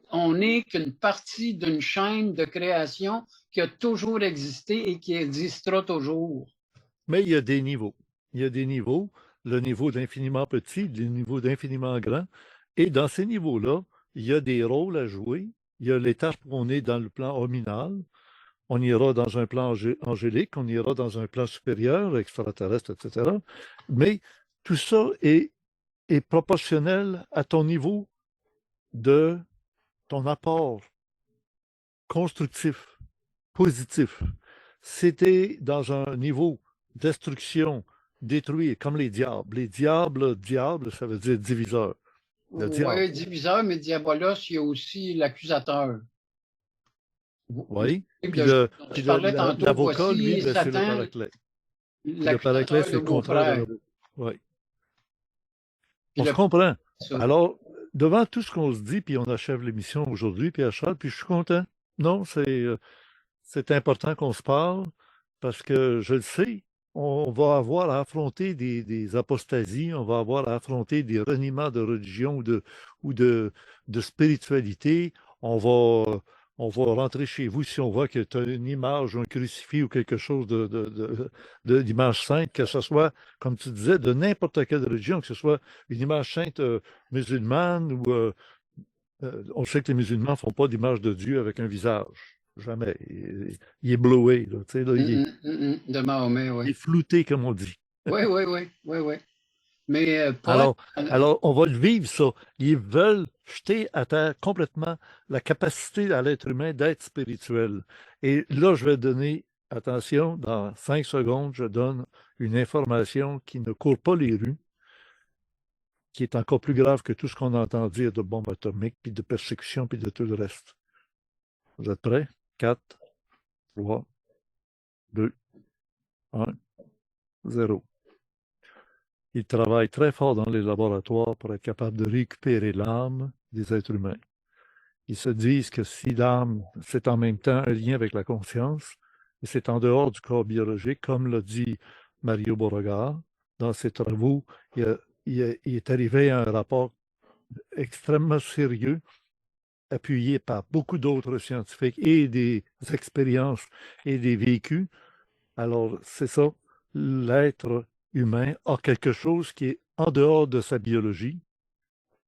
On n'est qu'une partie d'une chaîne de création qui a toujours existé et qui existera toujours. mais il y a des niveaux. Il y a des niveaux, le niveau d'infiniment petit, le niveau d'infiniment grand. Et dans ces niveaux-là, il y a des rôles à jouer. Il y a l'étape où on est dans le plan hominal. On ira dans un plan angélique, on ira dans un plan supérieur, extraterrestre, etc. Mais tout ça est proportionnel à ton niveau de ton apport constructif, positif. C'était dans un niveau destruction, détruire, comme les diables. Les diables, diable, ça veut dire diviseur. Le diable. Oui, diviseur, mais diabolos, il y a aussi l'accusateur. Oui. Puis Dont je parlais tantôt, l'avocat, lui, voici ben, c'est le Satan, paraclet. Puis le paraclet, l'accusateur c'est de le vos contraire de frères. l'avocat. Oui. Puis On se le, comprend. ça. Alors, devant tout ce qu'on se dit, puis on achève l'émission aujourd'hui, puis Charles, puis je suis content. Non, c'est important qu'on se parle parce que je le sais, on va avoir à affronter des apostasies, on va avoir à affronter des reniements de religion ou de spiritualité. On va, on va rentrer chez vous si on voit que tu as une image, un crucifix ou quelque chose d'image sainte, que ce soit, comme tu disais, de n'importe quelle religion, que ce soit une image sainte musulmane ou on sait que les musulmans ne font pas d'image de Dieu avec un visage. Jamais. Il est blowé, là, tu sais, là, De Mahomet, oui. il est flouté, comme on dit. Oui, oui, oui, oui, oui. Mais pas. Alors, alors, on va le vivre, ça. Ils veulent jeter à terre complètement la capacité à l'être humain d'être spirituel. Et là, je vais donner, attention, dans 5 secondes, je donne une information qui ne court pas les rues, qui est encore plus grave que tout ce qu'on entend dire de bombes atomiques, puis de persécutions, puis de tout le reste. Vous êtes prêts? 4, 3, 2, 1, 0. Ils travaillent très fort dans les laboratoires pour être capables de récupérer l'âme des êtres humains. Ils se disent que si l'âme, c'est en même temps un lien avec la conscience, et c'est en dehors du corps biologique, comme l'a dit Mario Beauregard dans ses travaux, il est arrivé à un rapport extrêmement sérieux, appuyé par beaucoup d'autres scientifiques et des expériences et des vécus. Alors, c'est ça, l'être humain a quelque chose qui est en dehors de sa biologie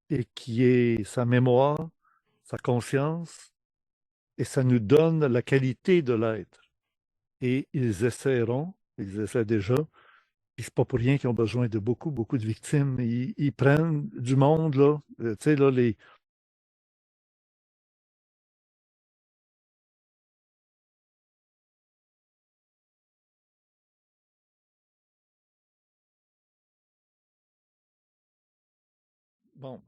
et qui est sa mémoire, sa conscience, et ça nous donne la qualité de l'être. Et ils essaient déjà, et c'est pas pour rien qu'ils ont besoin de beaucoup, beaucoup de victimes. Ils prennent du monde, là, tu sais, là, les... Bon,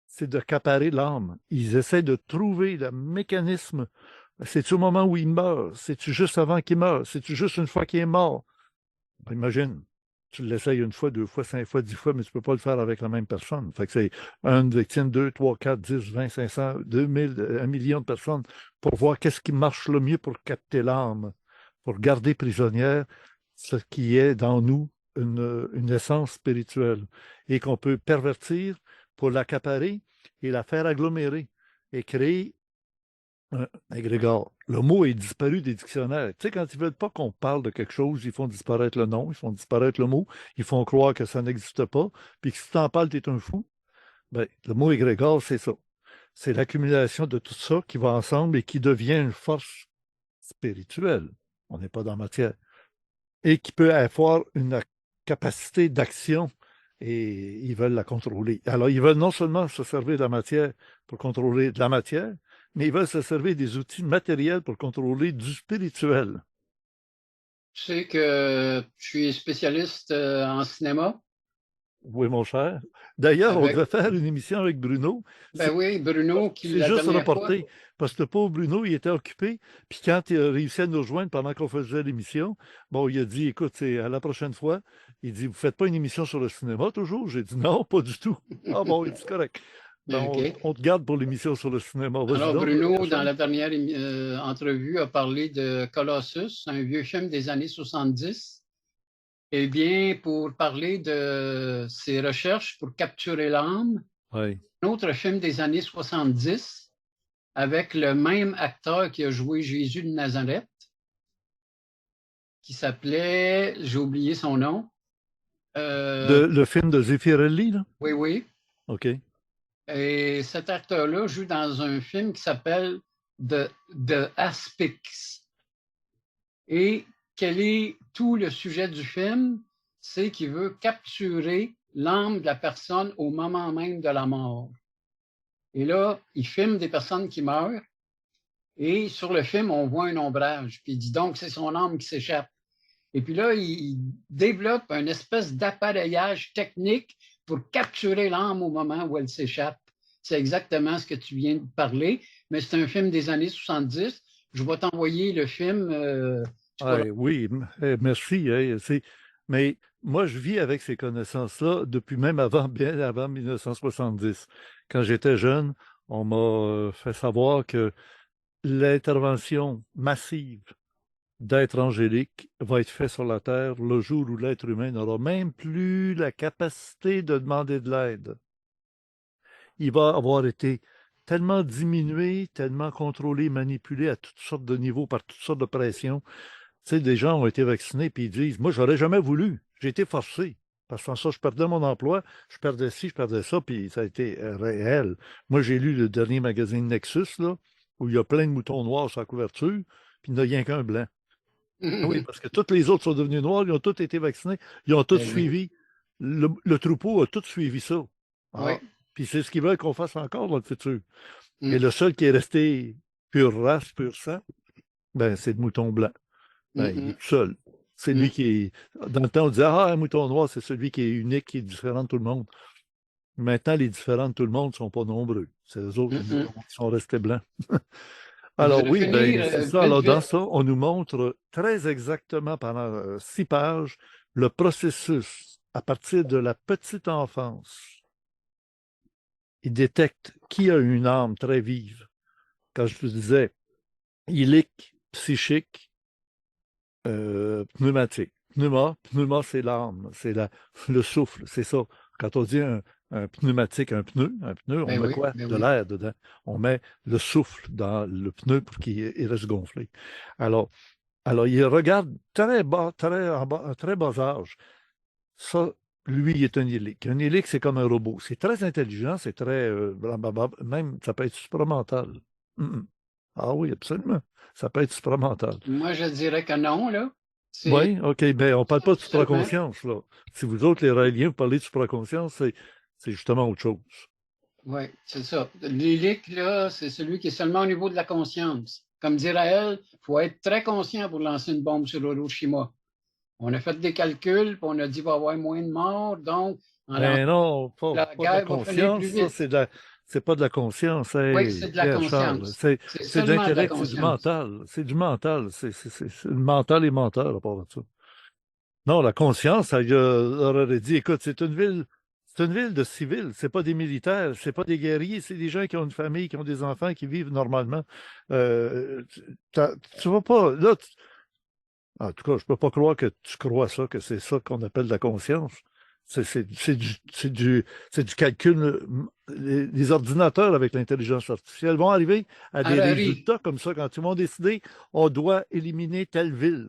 c'est de caparer l'âme. Ils essaient de trouver le mécanisme. C'est-tu au moment où il meurt? C'est-tu juste avant qu'il meure? C'est-tu juste une fois qu'il est mort? Ben, imagine, tu l'essayes une fois, deux fois, 5 fois, 10 fois, mais tu ne peux pas le faire avec la même personne. Fait que c'est une victime, 2, 3, 4, 10, 20, 500, 2000, 1 million de personnes pour voir qu'est-ce qui marche le mieux pour capter l'âme, pour garder prisonnière ce qui est dans nous, une essence spirituelle, et qu'on peut pervertir pour l'accaparer et la faire agglomérer et créer un égrégore. Le mot est disparu des dictionnaires. Tu sais, quand ils ne veulent pas qu'on parle de quelque chose, ils font disparaître le nom, ils font disparaître le mot, ils font croire que ça n'existe pas, puis que si tu en parles, tu es un fou. Ben, le mot égrégore, c'est ça. C'est l'accumulation de tout ça qui va ensemble et qui devient une force spirituelle. On n'est pas dans la matière. Et qui peut avoir une capacité d'action et ils veulent la contrôler. Alors, ils veulent non seulement se servir de la matière pour contrôler de la matière, mais ils veulent se servir des outils matériels pour contrôler du spirituel. Tu sais que je suis spécialiste en cinéma. Oui, mon cher. D'ailleurs, on Avec, devait faire une émission avec Bruno. ben oui, Bruno, qui C'est la juste dernière fois, reporté, parce que le pauvre Bruno, il était occupé. Puis quand il a réussi à nous rejoindre pendant qu'on faisait l'émission, bon, il a dit, écoute, c'est à la prochaine fois. Il dit, vous ne faites pas une émission sur le cinéma toujours? J'ai dit, non, pas du tout. Ah bon, il dit, c'est correct. Ben, OK. on te garde pour l'émission sur le cinéma. Vas-y Alors, donc, Bruno, dans Cachon. la dernière entrevue, a parlé de Colossus, un vieux film des années 70. Eh bien, pour parler de ses recherches pour capturer l'âme, Oui. un autre film des années 70 avec le même acteur qui a joué Jésus de Nazareth, qui s'appelait, j'ai oublié son nom. Le film de Zeffirelli, là? Oui, oui. OK. Et cet acteur-là joue dans un film qui s'appelle The Asphyx. Et quel est tout le sujet du film? C'est qu'il veut capturer l'âme de la personne au moment même de la mort. Et là, il filme des personnes qui meurent. Et sur le film, on voit un ombrage. Puis il dit donc, c'est son âme qui s'échappe. Et puis là, il développe une espèce d'appareillage technique pour capturer l'âme au moment où elle s'échappe. C'est exactement ce que tu viens de parler, mais c'est un film des années 70. Je vais t'envoyer le film. Oui, merci. Mais moi, je vis avec ces connaissances-là depuis même avant, bien avant 1970. Quand j'étais jeune, on m'a fait savoir que l'intervention massive d'êtres angéliques va être faite sur la Terre le jour où l'être humain n'aura même plus la capacité de demander de l'aide. Il va avoir été tellement diminué, tellement contrôlé, manipulé à toutes sortes de niveaux, par toutes sortes de pressions. Tu sais, des gens ont été vaccinés puis ils disent, moi, j'aurais jamais voulu. J'ai été forcé. Parce que sans ça, je perdais mon emploi, je perdais ci, je perdais ça, puis ça a été réel. Moi, j'ai lu le dernier magazine Nexus, là, où il y a plein de moutons noirs sur la couverture, puis il n'y a rien qu'un blanc. Ah oui, parce que tous les autres sont devenus noirs, ils ont tous été vaccinés, ils ont tous Ben oui. suivi. Le troupeau a tout suivi ça. Oui. Ah, puis c'est ce qu'ils veulent qu'on fasse encore dans le futur. Et Mm, le seul qui est resté pure race, pur sang, ben, c'est le mouton blanc. Ben, il est mm, tout seul. C'est mm, lui qui est. Dans le temps, on disait, ah, un mouton noir, c'est celui qui est unique, qui est différent de tout le monde. Maintenant, les différents de tout le monde ne sont pas nombreux. C'est eux autres, mm, les mm. moutons, qui sont restés blancs. Je Alors voudrais oui, ben, finir c'est ça. vite, Alors dans vite. ça, on nous montre très exactement pendant 6 pages le processus à partir de la petite enfance. Il détecte qui a une âme très vive. Quand je te disais, ilique, psychique, pneumatique. Pneuma, c'est l'âme, le souffle, c'est ça. Quand on dit un pneumatique, un pneu, on Ben met oui, quoi? ben De oui. l'air dedans. On met le souffle dans le pneu pour qu'il reste gonflé. Alors, alors, il regarde très bas, un très bas âge. Ça, lui, il est un hélique. Un hélique, c'est comme un robot. C'est très intelligent, c'est très, blablabla. Même, ça peut être supramental. Mm. Ah oui, absolument. Ça peut être supramental. Moi, je dirais que non, là. C'est Oui, OK. Ben, on ne parle pas de seulement. supraconscience, là. Si vous autres, les Raéliens, vous parlez de supraconscience, c'est justement autre chose. Oui, c'est ça. L'hélique, là, c'est celui qui est seulement au niveau de la conscience. Comme dirait elle, il faut être très conscient pour lancer une bombe sur Hiroshima. On a fait des calculs, puis on a dit qu'il va y avoir moins de morts, donc en lançant Ben non, la pas de la guerre va finir conscience, plus ça, vite. c'est pas de la conscience, Oui, hey, c'est de la Pierre-Charles. conscience. C'est C'est de seulement de la l'intellect, c'est du conscience. mental. C'est du mental. Le mental est mental à part de ça. Non, la conscience, elle aurait dit, écoute, c'est une ville de civils, c'est pas des militaires, c'est pas des guerriers, c'est des gens qui ont une famille, qui ont des enfants, qui vivent normalement. Tu vas pas, là, en tout cas, je peux pas croire que tu crois ça, que c'est ça qu'on appelle la conscience. C'est du calcul. Les ordinateurs avec l'intelligence artificielle vont arriver à des Harari, résultats comme ça quand ils vont décider on doit éliminer telle ville.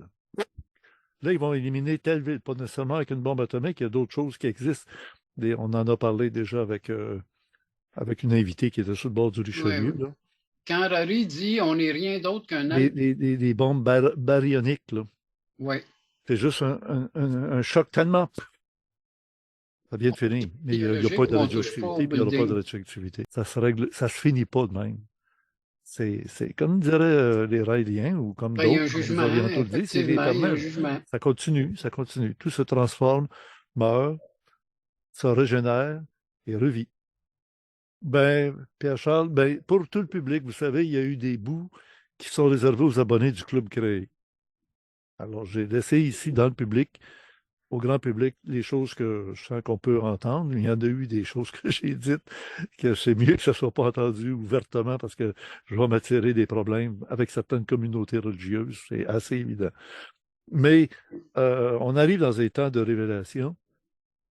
Là, ils vont éliminer telle ville, pas nécessairement avec une bombe atomique, il y a d'autres choses qui existent. On en a parlé déjà avec une invitée qui était sur le bord du ouais, Richelieu, là. quand Harari dit on n'est rien d'autre qu'un Des bombes baryoniques, là. ouais. C'est juste un choc tellement. Ça vient de finir, mais il n'y a pas Biologique de où on touche pas au radioactivité, puis il n'y aura pas de building. radioactivité. Ça se règle, ça se finit pas de même. C'est comme diraient les Raéliens ou comme Ben, il y a d'autres, un comme les jugement, Orientaux le disent, c'est effectivement, il y a un l'éternel. jugement. Ça continue, ça continue. Tout se transforme, meurt, se régénère et revit. Ben, Pierre-Charles, ben, pour tout le public, vous savez, il y a eu des bouts qui sont réservés aux abonnés du Club Créé. Alors, j'ai laissé ici dans le public, au grand public, les choses que je sens qu'on peut entendre. Il y en a eu des choses que j'ai dites que c'est mieux que ça ne soit pas entendu ouvertement parce que je vais m'attirer des problèmes avec certaines communautés religieuses. C'est assez évident. Mais on arrive dans des temps de révélation.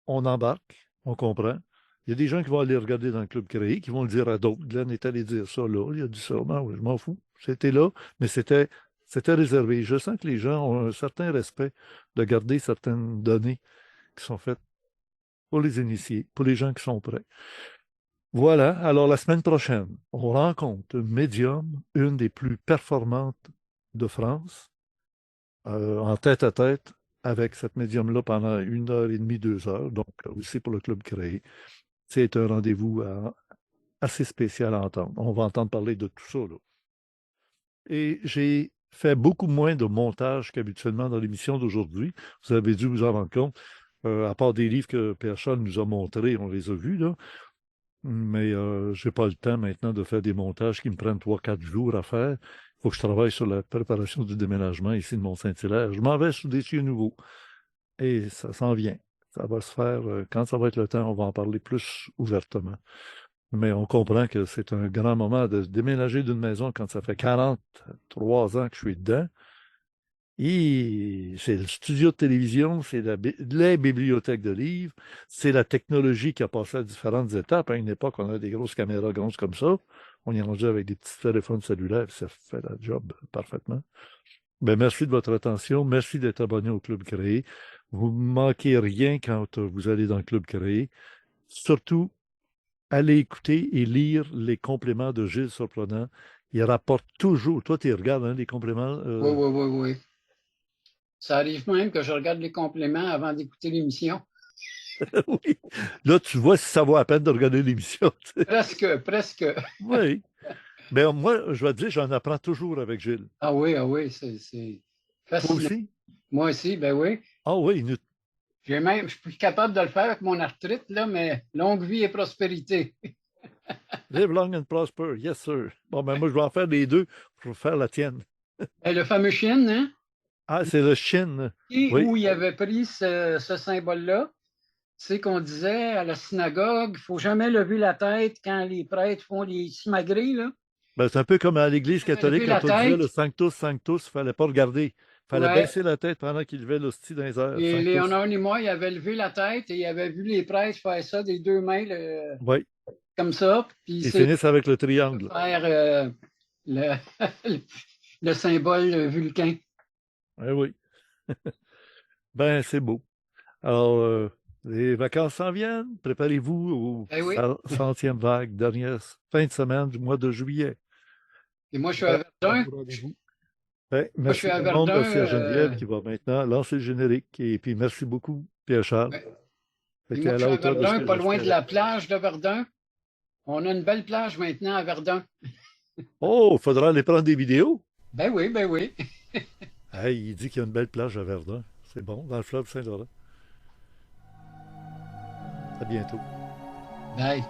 On embarque, on comprend. Il y a des gens qui vont aller regarder dans le club créé, qui vont le dire à d'autres. Glenn est allé dire ça là, il a dit ça. Ben oui, je m'en fous. C'était là, mais c'était réservé. Je sens que les gens ont un certain respect de garder certaines données qui sont faites pour les initiés, pour les gens qui sont prêts. Voilà. Alors, la semaine prochaine, on rencontre une médium, une des plus performantes de France, en tête à tête avec cette médium-là pendant 1 heure et demie, 2 heures, donc aussi pour le club créé. C'est un rendez-vous assez spécial à entendre. On va entendre parler de tout ça, là. Et j'ai fait beaucoup moins de montage qu'habituellement dans l'émission d'aujourd'hui. Vous avez dû vous en rendre compte. À part des livres que Pierre Charles nous a montrés, on les a vus, là. Mais je n'ai pas le temps maintenant de faire des montages qui me prennent 3, 4 jours à faire. Il faut que je travaille sur la préparation du déménagement ici de Mont-Saint-Hilaire. Je m'en vais sous des cieux nouveaux. Et ça s'en vient. Ça va se faire. Quand ça va être le temps, on va en parler plus ouvertement. Mais on comprend que c'est un grand moment de se déménager d'une maison quand ça fait 43 ans que je suis dedans. Et c'est le studio de télévision, c'est les bibliothèques de livres, c'est la technologie qui a passé à différentes étapes. À une époque, on a des grosses caméras grosses comme ça. On est rendu avec des petits téléphones cellulaires, ça fait la job parfaitement. Ben, merci de votre attention. Merci d'être abonné au Club Créé. Vous ne manquez rien quand vous allez dans le Club Créé. Surtout, allez écouter et lire les compléments de Gilles Surprenant. Il rapporte toujours. Toi, tu regardes les compléments. Oui, oui, oui, oui. Ça arrive même que je regarde les compléments avant d'écouter l'émission. Oui. Là, tu vois si ça vaut la peine de regarder l'émission. Presque, presque. Oui. Ben, moi, je vais te dire, j'en apprends toujours avec Gilles. Ah oui, c'est Toi fascinant. aussi? Moi aussi, ben oui. Ah oui, Je suis plus capable de le faire avec mon arthrite, là, mais longue vie et prospérité. Live long and prosper. Yes, sir. Bon, ben moi, je vais en faire les deux pour faire la tienne. Et le fameux chien, hein? Ah, c'est le Shin. Et Oui. où il avait pris ce symbole-là, c'est qu'on disait à la synagogue, il ne faut jamais lever la tête quand les prêtres font les simagrées, là. Ben, c'est un peu comme à l'Église Jamais catholique, lever la quand on disait tête. le Sanctus, Sanctus, il ne fallait pas regarder. Il fallait Ouais. baisser la tête pendant qu'il levait l'hostie dans les airs. Et Sanctus. Léonard Nimoy, il avait levé la tête et il avait vu les prêtres faire ça des deux mains Oui. comme ça. Puis il Ils s'est finissent avec le triangle. faire le, le symbole vulcain. Oui, oui. Ben, c'est beau. Alors, les vacances s'en viennent. Préparez-vous Eh oui. aux centième vague, dernière fin de semaine du mois de juillet. Et moi, je suis à Verdun. Rendez-vous. Moi, Ben, je merci suis à tout le monde. Verdun. Merci à Geneviève qui va maintenant lancer le générique. Et puis, merci beaucoup, Pierre-Charles. Ouais. Fait Et qu'il est moi, à je la suis à hauteur de ce Verdun, que pas loin de j'espérais. la plage de Verdun. On a une belle plage maintenant à Verdun. Oh, il faudra aller prendre des vidéos. Ben oui, ben oui. Hey, il dit qu'il y a une belle plage à Verdun. C'est bon, dans le fleuve Saint-Laurent. À bientôt. Bye.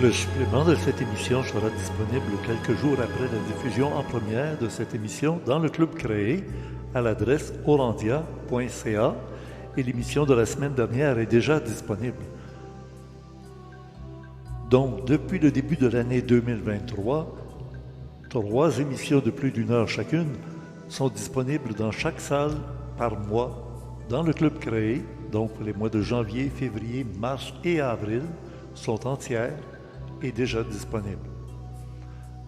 Le supplément de cette émission sera disponible quelques jours après la diffusion en première de cette émission dans le club créé à l'adresse orandia.ca et l'émission de la semaine dernière est déjà disponible. Donc, depuis le début de l'année 2023, 3 émissions de plus d'1 heure chacune sont disponibles dans chaque salle par mois dans le club créé. Donc, les mois de janvier, février, mars et avril sont entières et déjà disponibles.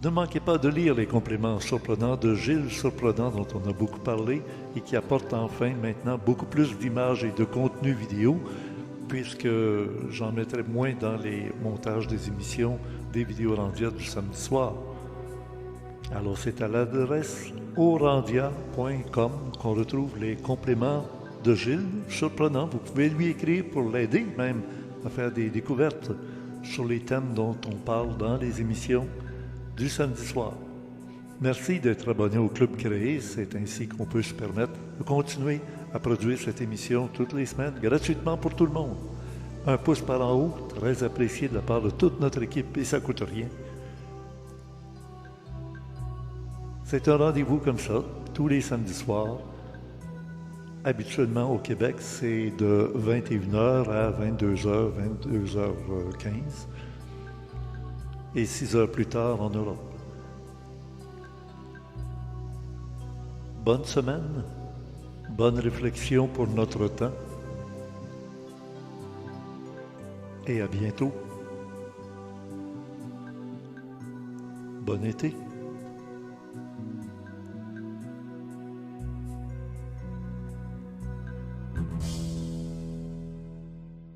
Ne manquez pas de lire les compléments surprenants de Gilles Surprenant dont on a beaucoup parlé et qui apporte enfin maintenant beaucoup plus d'images et de contenu vidéo puisque j'en mettrai moins dans les montages des émissions des vidéos Orandia du samedi soir. Alors c'est à l'adresse orandia.com qu'on retrouve les compléments de Gilles Surprenant. Vous pouvez lui écrire pour l'aider même à faire des découvertes sur les thèmes dont on parle dans les émissions du samedi soir. Merci d'être abonné au Club Créé, c'est ainsi qu'on peut se permettre de continuer à produire cette émission toutes les semaines, gratuitement pour tout le monde. Un pouce par en haut, très apprécié de la part de toute notre équipe et ça ne coûte rien. C'est un rendez-vous comme ça, tous les samedis soirs. Habituellement au Québec, c'est de 21h à 22h, 22h15 et 6 heures plus tard en Europe. Bonne semaine, bonne réflexion pour notre temps et à bientôt. Bon été.